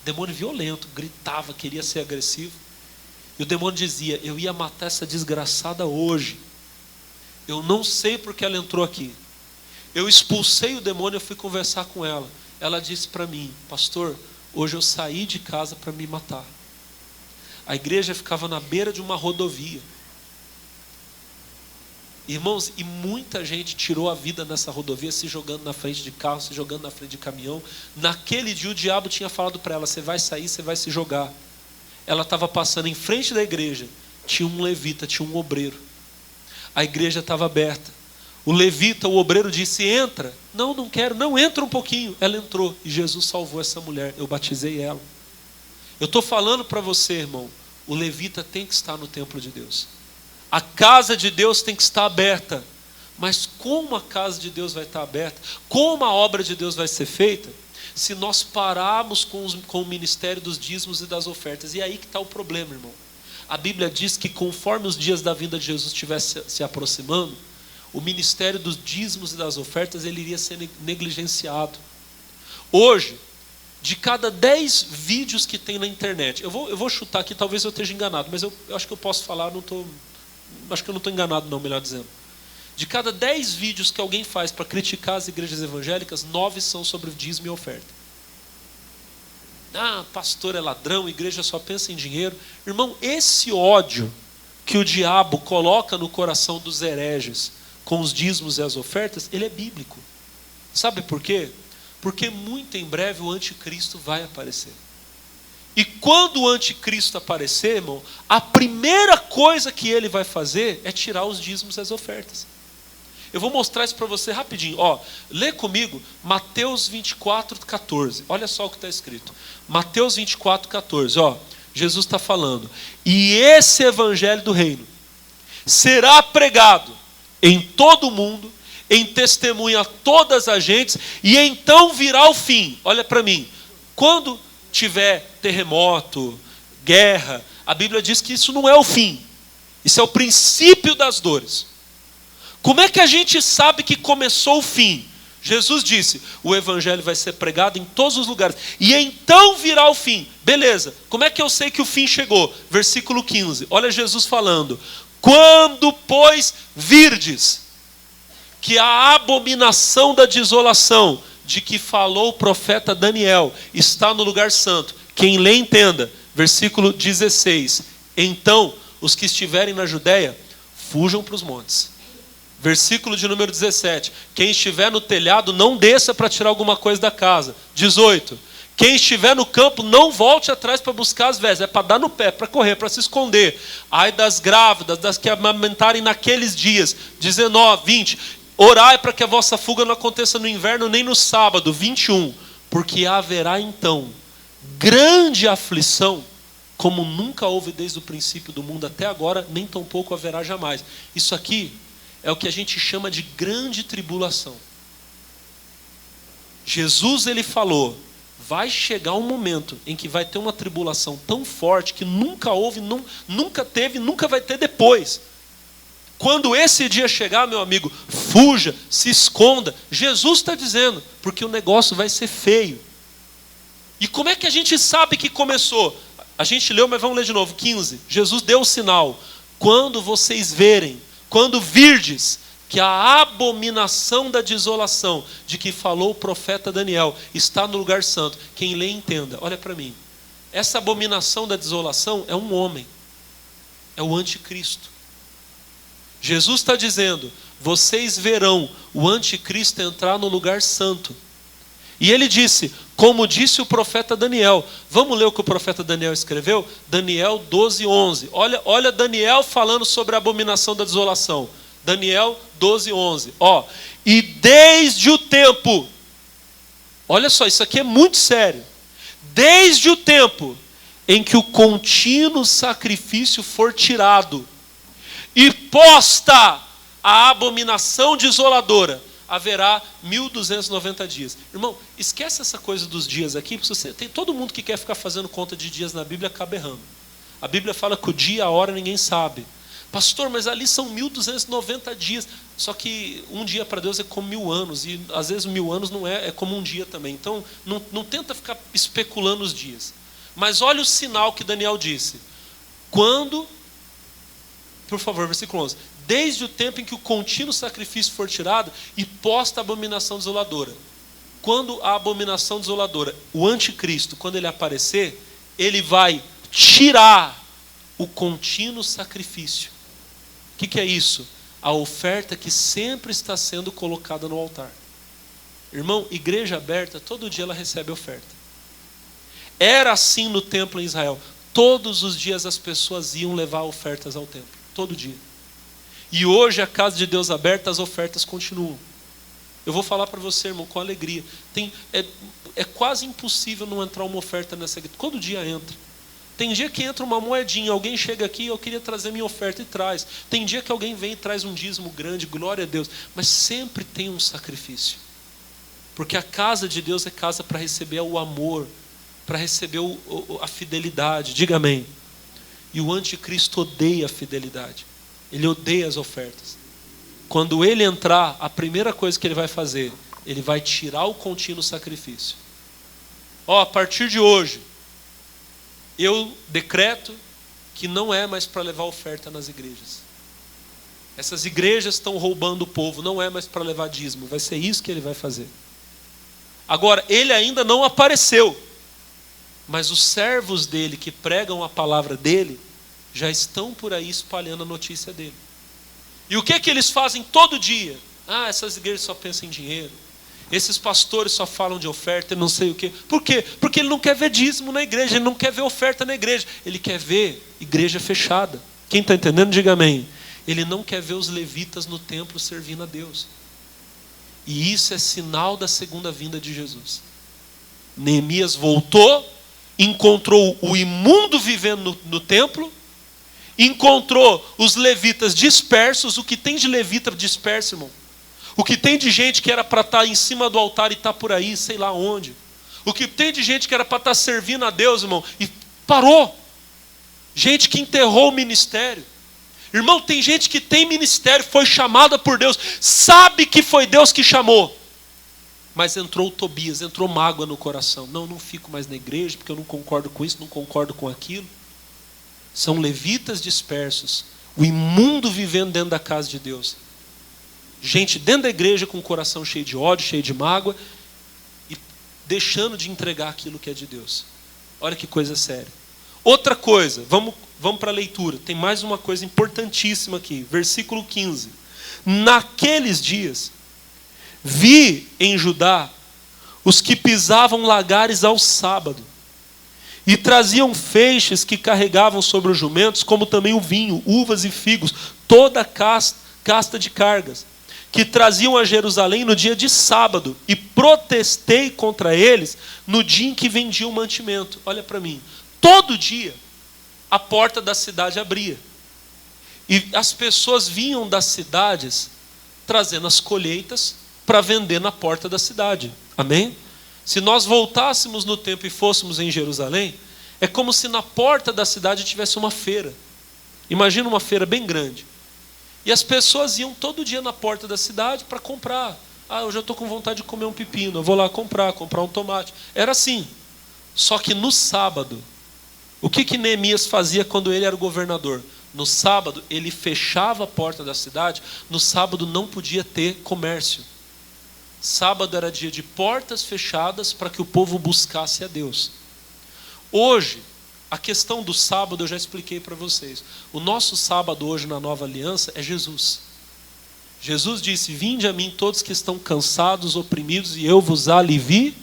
Demônio violento, gritava, queria ser agressivo. E o demônio dizia: eu ia matar essa desgraçada hoje. Eu não sei porque ela entrou aqui. Eu expulsei o demônio, eu fui conversar com ela. Ela disse para mim: pastor, hoje eu saí de casa para me matar. A igreja ficava na beira de uma rodovia. Irmãos, e muita gente tirou a vida nessa rodovia, se jogando na frente de carro, se jogando na frente de caminhão. Naquele dia o diabo tinha falado para ela: você vai sair, você vai se jogar. Ela estava passando em frente da igreja, tinha um levita, tinha um obreiro. A igreja estava aberta. O levita, o obreiro disse: entra. Não, não quero. Não, entra um pouquinho. Ela entrou e Jesus salvou essa mulher. Eu batizei ela. Eu estou falando para você, irmão, o levita tem que estar no templo de Deus. A casa de Deus tem que estar aberta. Mas como a casa de Deus vai estar aberta? Como a obra de Deus vai ser feita? Se nós pararmos com o ministério dos dízimos e das ofertas. E aí que está o problema, irmão. A Bíblia diz que conforme os dias da vinda de Jesus estivessem se aproximando, o ministério dos dízimos e das ofertas ele iria ser negligenciado. Hoje, de cada 10 vídeos que tem na internet, eu vou chutar aqui, talvez eu esteja enganado, mas eu acho que eu posso falar, acho que eu não estou enganado não, melhor dizendo. De cada 10 vídeos que alguém faz para criticar as igrejas evangélicas, 9 são sobre dízimo e oferta. Ah, pastor é ladrão, igreja só pensa em dinheiro. Irmão, esse ódio que o diabo coloca no coração dos hereges com os dízimos e as ofertas, ele é bíblico. Sabe por quê? Porque muito em breve o anticristo vai aparecer. E quando o anticristo aparecer, irmão, a primeira coisa que ele vai fazer é tirar os dízimos e as ofertas. Eu vou mostrar isso para você rapidinho. Lê comigo Mateus 24, 14. Olha só o que está escrito. Mateus 24, 14. Jesus está falando. E esse evangelho do reino será pregado em todo o mundo, em testemunha a todas as gentes, e então virá o fim. Olha para mim. Quando tiver terremoto, guerra, a Bíblia diz que isso não é o fim. Isso é o princípio das dores. Como é que a gente sabe que começou o fim? Jesus disse, o evangelho vai ser pregado em todos os lugares, e então virá o fim. Beleza, como é que eu sei que o fim chegou? Versículo 15, olha Jesus falando. Quando, pois, virdes que a abominação da desolação, de que falou o profeta Daniel, está no lugar santo. Quem lê, entenda. Versículo 16. Então, os que estiverem na Judéia, fujam para os montes. Versículo de número 17. Quem estiver no telhado, não desça para tirar alguma coisa da casa. 18. Quem estiver no campo, não volte atrás para buscar as vestes. É para dar no pé, para correr, para se esconder. Ai das grávidas, das que amamentarem naqueles dias. 19, 20. Orai para que a vossa fuga não aconteça no inverno nem no sábado. 21. Porque haverá então grande aflição, como nunca houve desde o princípio do mundo até agora, nem tampouco haverá jamais. Isso aqui é o que a gente chama de grande tribulação. Jesus, ele falou, vai chegar um momento em que vai ter uma tribulação tão forte que nunca houve, nunca teve, nunca vai ter depois. Quando esse dia chegar, meu amigo, fuja, se esconda. Jesus está dizendo, porque o negócio vai ser feio. E como é que a gente sabe que começou? A gente leu, mas vamos ler de novo. 15. Jesus deu o sinal. Quando vocês verem, quando virdes que a abominação da desolação, de que falou o profeta Daniel, está no lugar santo. Quem lê, entenda. Olha para mim. Essa abominação da desolação é um homem. É o anticristo. Jesus está dizendo, vocês verão o anticristo entrar no lugar santo. E ele disse, como disse o profeta Daniel. Vamos ler o que o profeta Daniel escreveu? Daniel 12, 11. Olha Daniel falando sobre a abominação da desolação. Daniel 12, 11. E desde o tempo, olha só, isso aqui é muito sério. Desde o tempo em que o contínuo sacrifício for tirado, e posta a abominação desoladora, haverá 1290 dias. Irmão, esquece essa coisa dos dias aqui, porque tem todo mundo que quer ficar fazendo conta de dias na Bíblia acaba errando. A Bíblia fala que o dia e a hora ninguém sabe. Pastor, mas ali são 1290 dias. Só que um dia para Deus é como 1000 anos, e às vezes 1000 anos não é como um dia também. Então não tenta ficar especulando os dias. Mas olha o sinal que Daniel disse. Quando, por favor, versículo 11. Desde o tempo em que o contínuo sacrifício for tirado e posta a abominação desoladora. Quando a abominação desoladora, o anticristo, quando ele aparecer, ele vai tirar o contínuo sacrifício. O que é isso? A oferta que sempre está sendo colocada no altar. Irmão, igreja aberta, todo dia ela recebe oferta. Era assim no templo em Israel. Todos os dias as pessoas iam levar ofertas ao templo. Todo dia. E hoje a casa de Deus aberta, as ofertas continuam. Eu vou falar para você, irmão, com alegria. É quase impossível não entrar uma oferta nessa igreja. Todo dia entra. Tem dia que entra uma moedinha, alguém chega aqui, eu queria trazer minha oferta e traz. Tem dia que alguém vem e traz um dízimo grande, glória a Deus. Mas sempre tem um sacrifício. Porque a casa de Deus é casa para receber o amor, para receber a fidelidade. Diga amém. E o anticristo odeia a fidelidade. Ele odeia as ofertas. Quando ele entrar, a primeira coisa que ele vai fazer, ele vai tirar o contínuo sacrifício. A partir de hoje, eu decreto que não é mais para levar oferta nas igrejas. Essas igrejas estão roubando o povo, não é mais para levar dízimo. Vai ser isso que ele vai fazer. Agora, ele ainda não apareceu. Mas os servos dele que pregam a palavra dele, já estão por aí espalhando a notícia dele. E o que eles fazem todo dia? Essas igrejas só pensam em dinheiro. Esses pastores só falam de oferta e não sei o quê. Por quê? Porque ele não quer ver dízimo na igreja, ele não quer ver oferta na igreja. Ele quer ver igreja fechada. Quem está entendendo, diga amém. Ele não quer ver os levitas no templo servindo a Deus. E isso é sinal da segunda vinda de Jesus. Neemias voltou, encontrou o imundo vivendo no templo, encontrou os levitas dispersos. O que tem de levita disperso, irmão? O que tem de gente que era para estar em cima do altar e está por aí, sei lá onde. O que tem de gente que era para estar servindo a Deus, irmão, e parou. Gente que enterrou o ministério. Irmão, tem gente que tem ministério, foi chamada por Deus, sabe que foi Deus que chamou. Mas entrou Tobias, entrou mágoa no coração. Não fico mais na igreja, porque eu não concordo com isso, não concordo com aquilo. São levitas dispersos, o imundo vivendo dentro da casa de Deus. Gente dentro da igreja com o coração cheio de ódio, cheio de mágoa, e deixando de entregar aquilo que é de Deus. Olha que coisa séria. Outra coisa, vamos para a leitura. Tem mais uma coisa importantíssima aqui. Versículo 15. Naqueles dias, vi em Judá os que pisavam lagares ao sábado, e traziam feixes que carregavam sobre os jumentos, como também o vinho, uvas e figos, toda casta de cargas, que traziam a Jerusalém no dia de sábado, e protestei contra eles no dia em que vendiam o mantimento. Olha para mim, todo dia a porta da cidade abria, e as pessoas vinham das cidades trazendo as colheitas para vender na porta da cidade. Amém? Se nós voltássemos no tempo e fôssemos em Jerusalém, é como se na porta da cidade tivesse uma feira. Imagina uma feira bem grande. E as pessoas iam todo dia na porta da cidade para comprar. Hoje eu estou com vontade de comer um pepino, eu vou lá comprar um tomate. Era assim. Só que no sábado, o que Neemias fazia quando ele era o governador? No sábado, ele fechava a porta da cidade. No sábado não podia ter comércio. Sábado era dia de portas fechadas para que o povo buscasse a Deus. Hoje, a questão do sábado eu já expliquei para vocês. O nosso sábado hoje na Nova Aliança é Jesus. Jesus disse: vinde a mim todos que estão cansados, oprimidos, e eu vos aliviarei.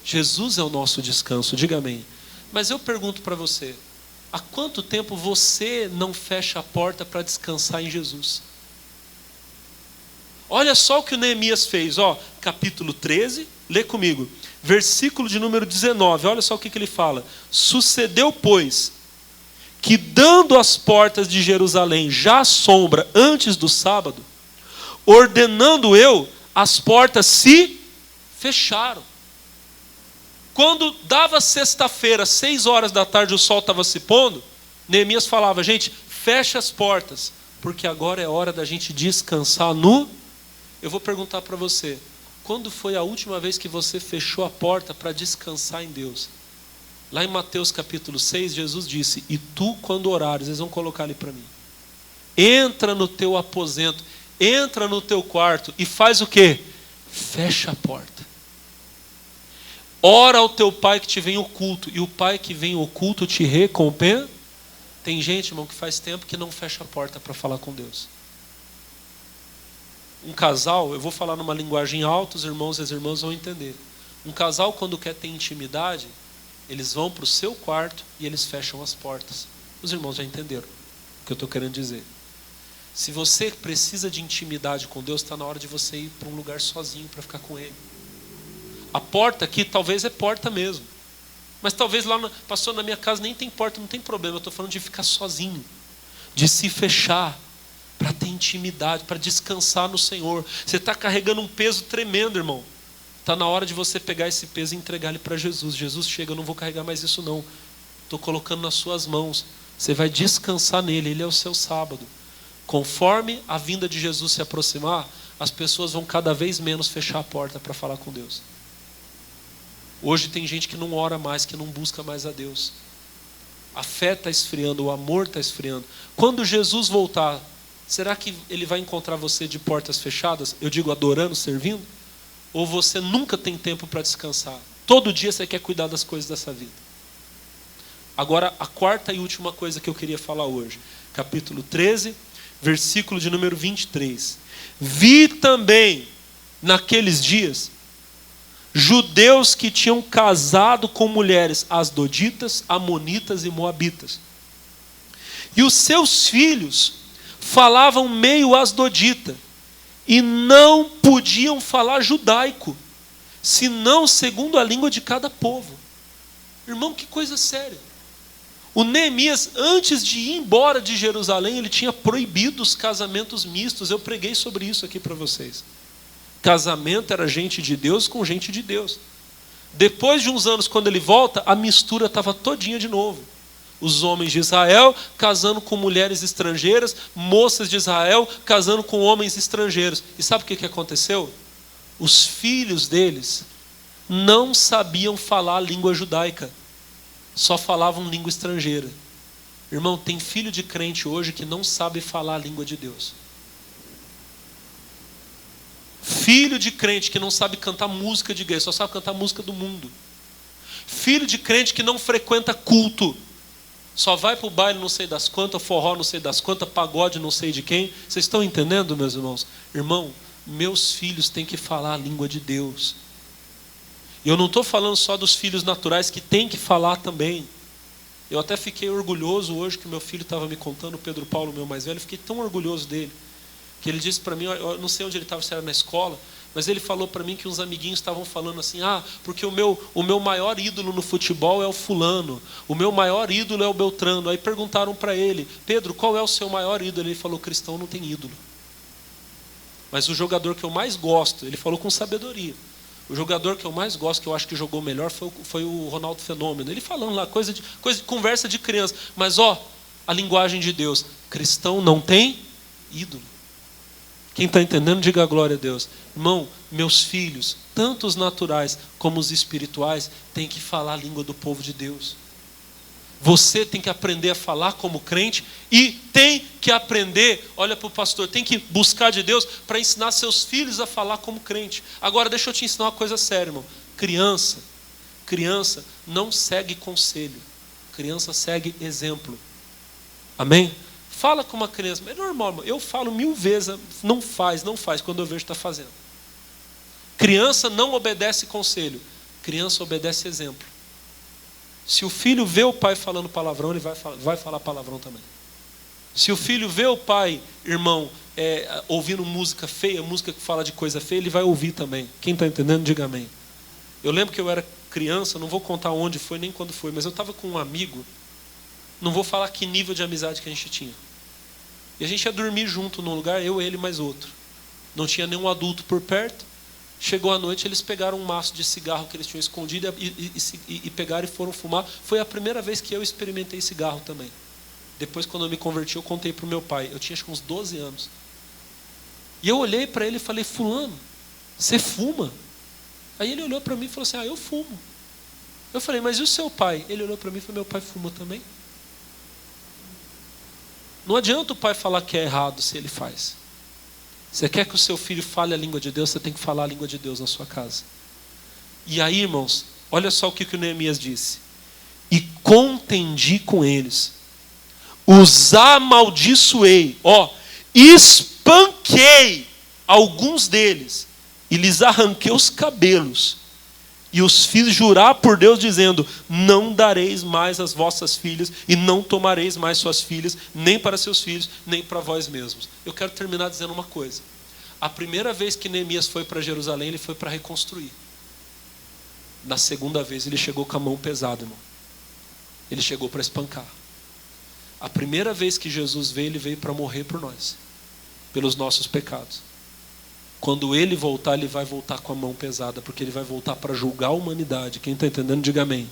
Jesus é o nosso descanso, diga amém. Mas eu pergunto para você, há quanto tempo você não fecha a porta para descansar em Jesus? Olha só o que o Neemias fez, capítulo 13, lê comigo, versículo de número 19, olha só o que ele fala. Sucedeu, pois, que dando as portas de Jerusalém já sombra antes do sábado, ordenando eu, as portas se fecharam. Quando dava sexta-feira, 6 horas da tarde, o sol estava se pondo, Neemias falava: gente, fecha as portas, porque agora é hora da gente descansar no... Eu vou perguntar para você, quando foi a última vez que você fechou a porta para descansar em Deus? Lá em Mateus capítulo 6, Jesus disse: e tu, quando orares, eles vão colocar ali para mim, entra no teu aposento, entra no teu quarto e faz o quê? Fecha a porta. Ora ao teu pai que te vem oculto, e o pai que vem oculto te recompensa. Tem gente, irmão, que faz tempo que não fecha a porta para falar com Deus. Um casal, eu vou falar numa linguagem alta, os irmãos e as irmãs vão entender. Um casal, quando quer ter intimidade, eles vão para o seu quarto e eles fecham as portas. Os irmãos já entenderam o que eu estou querendo dizer. Se você precisa de intimidade com Deus, está na hora de você ir para um lugar sozinho para ficar com Ele. A porta aqui talvez é porta mesmo. Mas talvez lá, pastor, na minha casa nem tem porta, não tem problema. Eu estou falando de ficar sozinho, de se fechar, para ter intimidade, para descansar no Senhor. Você está carregando um peso tremendo, irmão. Está na hora de você pegar esse peso e entregar ele para Jesus. Jesus chega: eu não vou carregar mais isso não. Estou colocando nas suas mãos. Você vai descansar nele, ele é o seu sábado. Conforme a vinda de Jesus se aproximar, as pessoas vão cada vez menos fechar a porta para falar com Deus. Hoje tem gente que não ora mais, que não busca mais a Deus. A fé está esfriando, o amor está esfriando. Quando Jesus voltar, será que ele vai encontrar você de portas fechadas? Eu digo, adorando, servindo? Ou você nunca tem tempo para descansar? Todo dia você quer cuidar das coisas dessa vida. Agora, a quarta e última coisa que eu queria falar hoje. Capítulo 13, versículo de número 23. Vi também, naqueles dias, judeus que tinham casado com mulheres asdoditas, amonitas e moabitas. E os seus filhos falavam meio asdodita e não podiam falar judaico, senão segundo a língua de cada povo. Irmão, que coisa séria. O Neemias, antes de ir embora de Jerusalém, ele tinha proibido os casamentos mistos. Eu preguei sobre isso aqui para vocês. Casamento era gente de Deus com gente de Deus. Depois de uns anos, quando ele volta, a mistura estava todinha de novo. Os homens de Israel casando com mulheres estrangeiras, moças de Israel casando com homens estrangeiros. E sabe o que aconteceu? Os filhos deles não sabiam falar a língua judaica, só falavam língua estrangeira. Irmão, tem filho de crente hoje que não sabe falar a língua de Deus. Filho de crente que não sabe cantar música de igreja, só sabe cantar música do mundo. Filho de crente que não frequenta culto, só vai para o baile não sei das quantas, forró não sei das quantas, pagode não sei de quem. Vocês estão entendendo, meus irmãos? Irmão, meus filhos têm que falar a língua de Deus. E eu não estou falando só dos filhos naturais que têm que falar também. Eu até fiquei orgulhoso hoje que meu filho estava me contando, o Pedro Paulo, meu mais velho, fiquei tão orgulhoso dele, que ele disse para mim, eu não sei onde ele estava, se era na escola, mas ele falou para mim que uns amiguinhos estavam falando assim, porque o meu maior ídolo no futebol é o fulano, o meu maior ídolo é o Beltrano. Aí perguntaram para ele, Pedro, qual é o seu maior ídolo? Ele falou, cristão não tem ídolo. Mas o jogador que eu mais gosto, ele falou com sabedoria, o jogador que eu mais gosto, que eu acho que jogou melhor, foi o Ronaldo Fenômeno. Ele falando lá, conversa de criança, mas a linguagem de Deus, cristão não tem ídolo. Quem está entendendo, diga a glória a Deus. Irmão, meus filhos, tanto os naturais como os espirituais, têm que falar a língua do povo de Deus. Você tem que aprender a falar como crente e tem que aprender, olha para o pastor, tem que buscar de Deus para ensinar seus filhos a falar como crente. Agora deixa eu te ensinar uma coisa séria, irmão. Criança não segue conselho. Criança segue exemplo. Amém? Fala com uma criança, é normal, irmão. Eu falo 1000 vezes, não faz, quando eu vejo que está fazendo. Criança não obedece conselho, criança obedece exemplo. Se o filho vê o pai falando palavrão, ele vai falar palavrão também. Se o filho vê o pai, irmão, ouvindo música feia, música que fala de coisa feia, ele vai ouvir também. Quem está entendendo, diga amém. Eu lembro que eu era criança, não vou contar onde foi, nem quando foi, mas eu estava com um amigo, não vou falar que nível de amizade que a gente tinha. E a gente ia dormir junto num lugar, eu, ele, mais outro. Não tinha nenhum adulto por perto. Chegou a noite, eles pegaram um maço de cigarro que eles tinham escondido e pegaram e foram fumar. Foi a primeira vez que eu experimentei cigarro também. Depois, quando eu me converti, eu contei para o meu pai. Eu tinha acho que uns 12 anos. E eu olhei para ele e falei, fulano, você fuma? Aí ele olhou para mim e falou assim, eu fumo. Eu falei, mas e o seu pai? Ele olhou para mim e falou, meu pai fuma também. Não adianta o pai falar que é errado se ele faz. Você quer que o seu filho fale a língua de Deus, você tem que falar a língua de Deus na sua casa. E aí, irmãos, olha só o que o Neemias disse. E contendi com eles, os amaldiçoei, espanquei alguns deles e lhes arranquei os cabelos. E os fiz jurar por Deus, dizendo, não dareis mais as vossas filhas, e não tomareis mais suas filhas, nem para seus filhos, nem para vós mesmos. Eu quero terminar dizendo uma coisa. A primeira vez que Neemias foi para Jerusalém, ele foi para reconstruir. Na segunda vez, ele chegou com a mão pesada, irmão. Ele chegou para espancar. A primeira vez que Jesus veio, ele veio para morrer por nós, pelos nossos pecados. Quando ele voltar, ele vai voltar com a mão pesada, porque ele vai voltar para julgar a humanidade. Quem está entendendo, diga amém.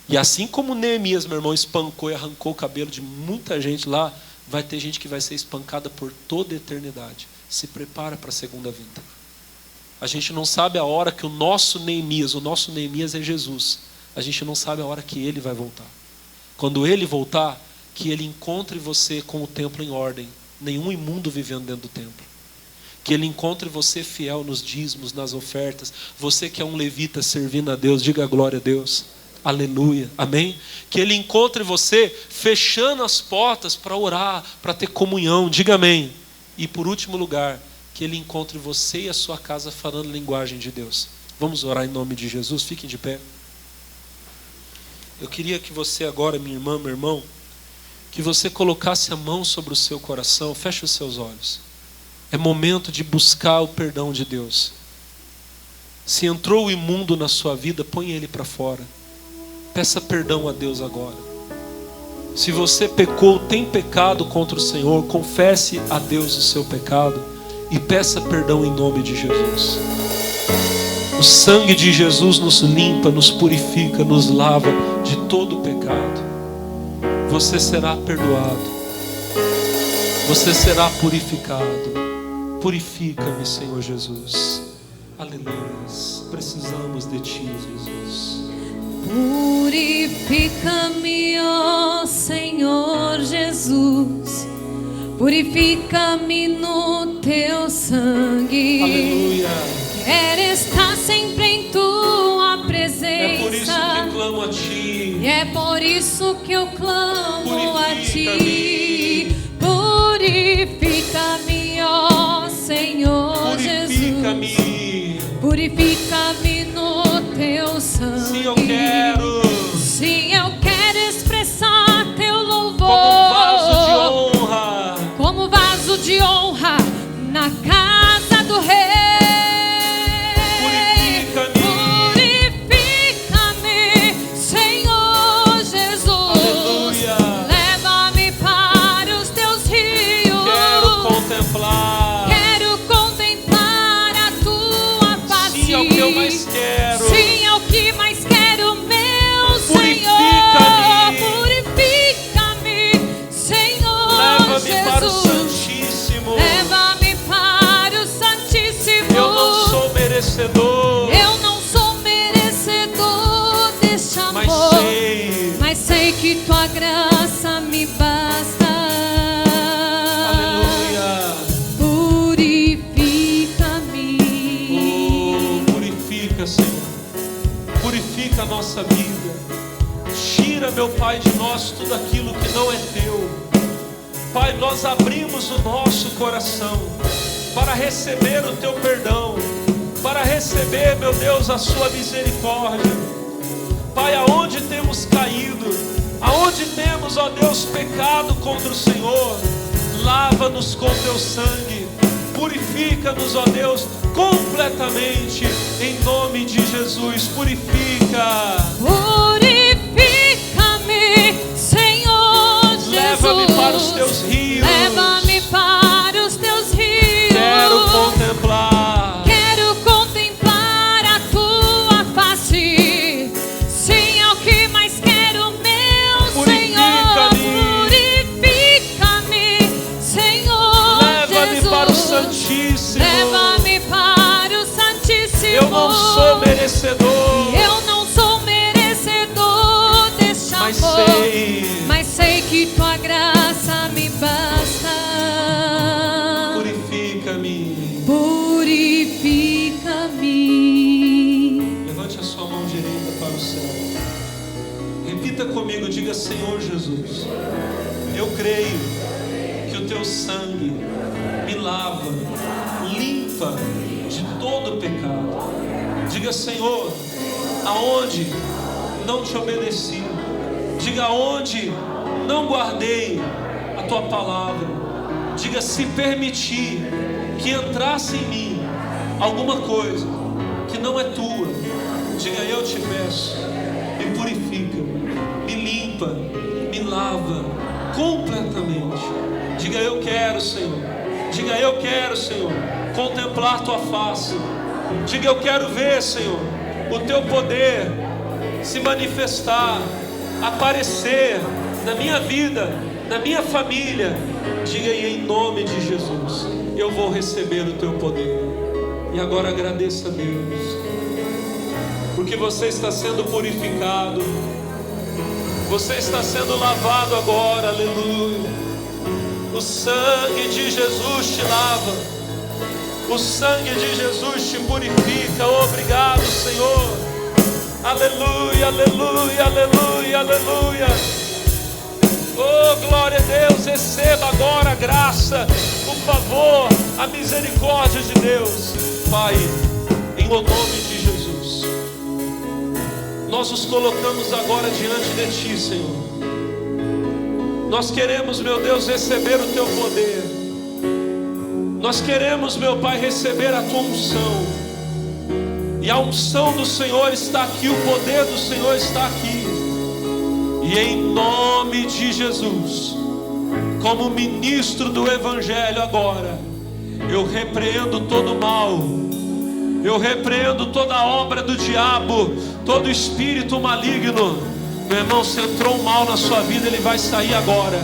E assim como Neemias, meu irmão, espancou e arrancou o cabelo de muita gente lá, vai ter gente que vai ser espancada por toda a eternidade. Se prepara para a segunda vinda. A gente não sabe a hora que o nosso Neemias é Jesus. A gente não sabe a hora que ele vai voltar. Quando ele voltar, que ele encontre você com o templo em ordem. Nenhum imundo vivendo dentro do templo. Que ele encontre você fiel nos dízimos, nas ofertas. Você que é um levita servindo a Deus, diga glória a Deus. Aleluia, amém? Que ele encontre você fechando as portas para orar, para ter comunhão, diga amém. E por último lugar, que ele encontre você e a sua casa falando linguagem de Deus. Vamos orar em nome de Jesus. Fiquem de pé. Eu queria que você agora, minha irmã, meu irmão, que você colocasse a mão sobre o seu coração. Feche os seus olhos. É momento de buscar o perdão de Deus. Se entrou o imundo na sua vida, põe ele para fora. Peça perdão a Deus agora. Se você pecou, tem pecado contra o Senhor, confesse a Deus o seu pecado e peça perdão em nome de Jesus. O sangue de Jesus nos limpa, nos purifica, nos lava de todo o pecado. Você será perdoado. Você será purificado. Purifica-me, Senhor Jesus. Aleluia. Precisamos de Ti, Jesus. Purifica-me, ó Senhor Jesus. Purifica-me no Teu sangue. Aleluia. Quero estar sempre em Tua presença. É por isso que clamo a Ti. E é por isso que eu clamo a Ti. Purifica-me. Purifica-me, ó Senhor Jesus. Purifica-me. Purifica-me no Teu sangue. Sim, eu quero. Sim, eu quero expressar Teu louvor Como vaso de honra. como vaso de honra na casa do Rei. Purifica-me, Senhor Jesus. Aleluia. Leva-me para os Teus rios. Quero contemplar a Tua face. Sim, é o que eu mais quero. Sim, é o que mais quero, meu Purifica-me. Senhor. Purifica-me, Senhor. Leva-me Jesus. para o Santíssimo. Leva-me para o Santíssimo. Eu não sou merecedor. Eu não sou merecedor deste amor, mas sei que Tua graça me basta. Aleluia. Purifica-me. Oh, purifica, Senhor. Purifica a nossa vida. Tira, meu Pai, de nós tudo aquilo que não é Teu. Pai, nós abrimos o nosso coração para receber o Teu perdão, para receber, meu Deus, a Sua misericórdia. Pai, aonde temos caído, aonde temos, ó Deus, pecado contra o Senhor, lava-nos com Teu sangue, purifica-nos, ó Deus, completamente, em nome de Jesus. Purifica. Purifica-me, Senhor Jesus. Leva-me para os Teus rios. Leva-me para os Teus rios. Quero contemplar a Tua face. Sim, é o que mais quero, meu Senhor. Purifica-me, Senhor Leva-me Jesus. para o Santíssimo. Leva-me para o Santíssimo. Eu não sou merecedor. Eu não sou merecedor deste Mas amor, sei. mas sei que Tua graça me basta. Purifica-me. Purifica-me. Levante a sua mão direita para o céu. Repita comigo, diga: Senhor Jesus, eu creio que o Teu sangue me lava, limpa de todo pecado. Diga: Senhor, aonde não Te obedeci, diga aonde não guardei a Tua palavra, diga: se permitir que entrasse em mim alguma coisa que não é Tua, diga: eu Te peço, me purifica, me limpa, me lava completamente. Diga: eu quero, Senhor. Diga: eu quero, Senhor, contemplar Tua face. Diga: eu quero ver, Senhor, o Teu poder se manifestar, aparecer na minha vida, na minha família. Diga: e em nome de Jesus eu vou receber o Teu poder. E agora agradeça a Deus, porque você está sendo purificado, você está sendo lavado agora. Aleluia. O sangue de Jesus te lava, o sangue de Jesus te purifica. Obrigado, Senhor. Aleluia, aleluia, aleluia, aleluia. Oh, glória a Deus. Receba agora a graça, o favor, a misericórdia de Deus. Pai, em o nome de Jesus, nós os colocamos agora diante de Ti, Senhor. Nós queremos, meu Deus, receber o Teu poder. Nós queremos, meu Pai, receber a Tua unção. E a unção do Senhor está aqui, o poder do Senhor está aqui. E em nome de Jesus, como ministro do Evangelho agora, eu repreendo todo mal, eu repreendo toda obra do diabo, todo espírito maligno. Meu irmão, se entrou um mal na sua vida, ele vai sair agora.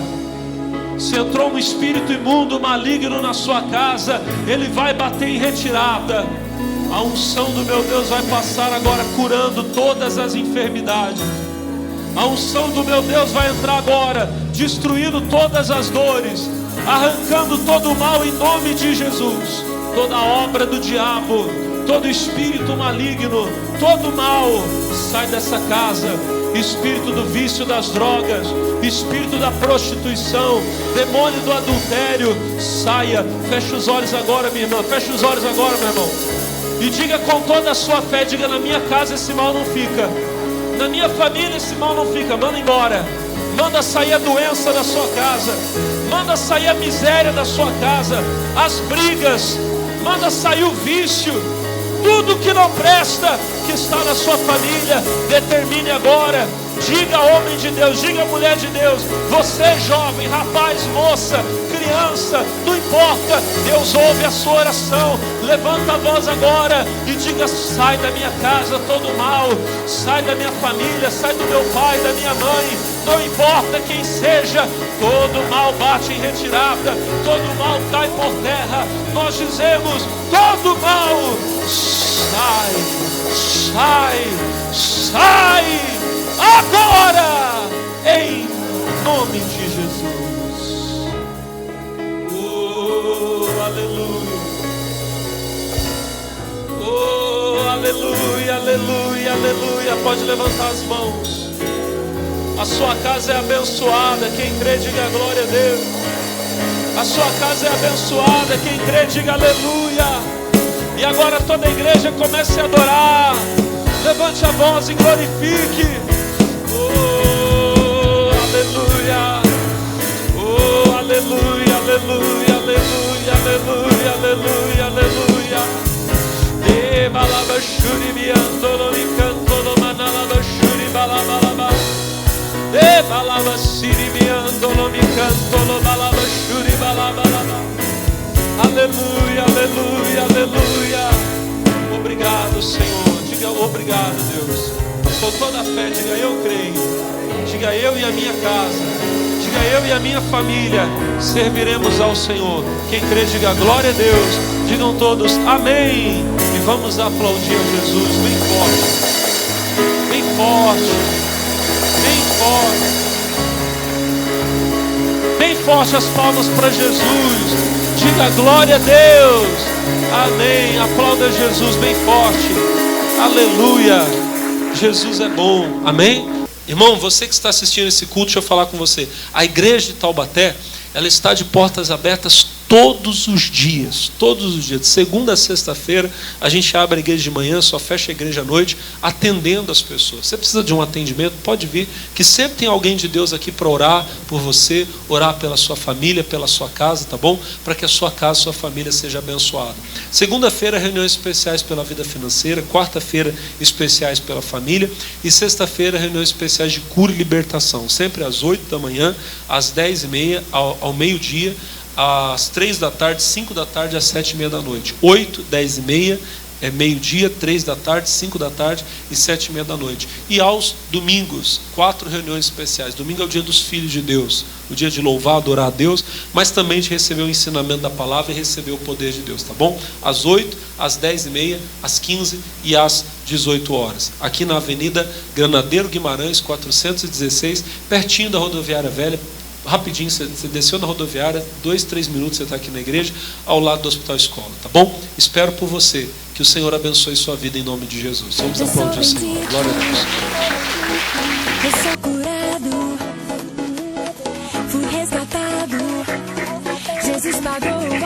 Se entrou um espírito imundo, maligno na sua casa, ele vai bater em retirada. A unção do meu Deus vai passar agora curando todas as enfermidades. A unção do meu Deus vai entrar agora, destruindo todas as dores, arrancando todo o mal em nome de Jesus. Toda obra do diabo, todo espírito maligno, todo mal, sai dessa casa. Espírito do vício das drogas, espírito da prostituição, demônio do adultério, saia. Feche os olhos agora, minha irmã. Feche os olhos agora, meu irmão. E diga com toda a sua fé, diga: na minha casa esse mal não fica, na minha família esse mal não fica. Manda embora. Manda sair a doença da sua casa, manda sair a miséria da sua casa, as brigas, manda sair o vício, tudo que não presta, que está na sua família. Determine agora. Diga, homem de Deus, diga, mulher de Deus, você jovem, rapaz, moça, criança, não importa, Deus ouve a sua oração. Levanta a voz agora e diga: sai da minha casa todo mal, sai da minha família, sai do meu pai, da minha mãe, não importa quem seja, todo mal bate em retirada, todo mal cai por terra. Nós dizemos: todo mal, sai, sai, sai, agora, em nome de Jesus. Oh, aleluia. Oh, aleluia, aleluia, aleluia. Pode levantar as mãos. A sua casa é abençoada. Quem crê, diga glória a Deus. A sua casa é abençoada. Quem crê, diga aleluia. E agora toda a igreja comece a adorar. Levante a voz e glorifique. Oh, aleluia. Oh, aleluia, aleluia, aleluia, aleluia, aleluia, aleluia. E balabashuri biandolo mi cantolo manalabashuri balabalaba. E balabasiri biandolo mi cantolo balabashuri balabalaba. Aleluia, aleluia, aleluia. Obrigado, Senhor. Diga obrigado, Deus. Com toda a fé, diga: eu creio. Diga: eu e a minha casa, diga: eu e a minha família serviremos ao Senhor. Quem crê, diga glória a Deus. Digam todos amém. E vamos aplaudir a Jesus bem forte, bem forte, bem forte, bem forte as palmas para Jesus. Diga glória a Deus. Amém. Aplauda Jesus bem forte. Aleluia. Jesus é bom. Amém. Irmão, você que está assistindo esse culto, deixa eu falar com você. A igreja de Taubaté, ela está de portas abertas todos os dias, de segunda a sexta-feira. A gente abre a igreja de manhã, só fecha a igreja à noite, atendendo as pessoas. Você precisa de um atendimento, pode vir, que sempre tem alguém de Deus aqui para orar por você, orar pela sua família, pela sua casa, tá bom? Para que a sua casa, a sua família seja abençoada. Segunda-feira, reuniões especiais pela vida financeira. Quarta-feira, especiais pela família. E sexta-feira, reuniões especiais de cura e libertação, sempre às 8 da manhã, às 10h30, ao meio-dia, às 3 da tarde, 5 da tarde, às 7h30 da noite. 8, 10h30, meio-dia, 3 da tarde, 5 da tarde e 7h30 da noite. E aos domingos, 4 reuniões especiais. Domingo é o dia dos filhos de Deus, o dia de louvar, adorar a Deus, mas também de receber o ensinamento da palavra e receber o poder de Deus, tá bom? Às 8, às 10h30, às 15 e às 18 horas. Aqui na Avenida Granadeiro Guimarães, 416, pertinho da Rodoviária Velha. Rapidinho, você desceu na rodoviária, 2, 3 minutos você está aqui na igreja, ao lado do Hospital Escola, tá bom? Espero por você, que o Senhor abençoe sua vida em nome de Jesus. Vamos aplaudir o Senhor. Glória a Deus. Eu sou curado, fui resgatado, Jesus pagou o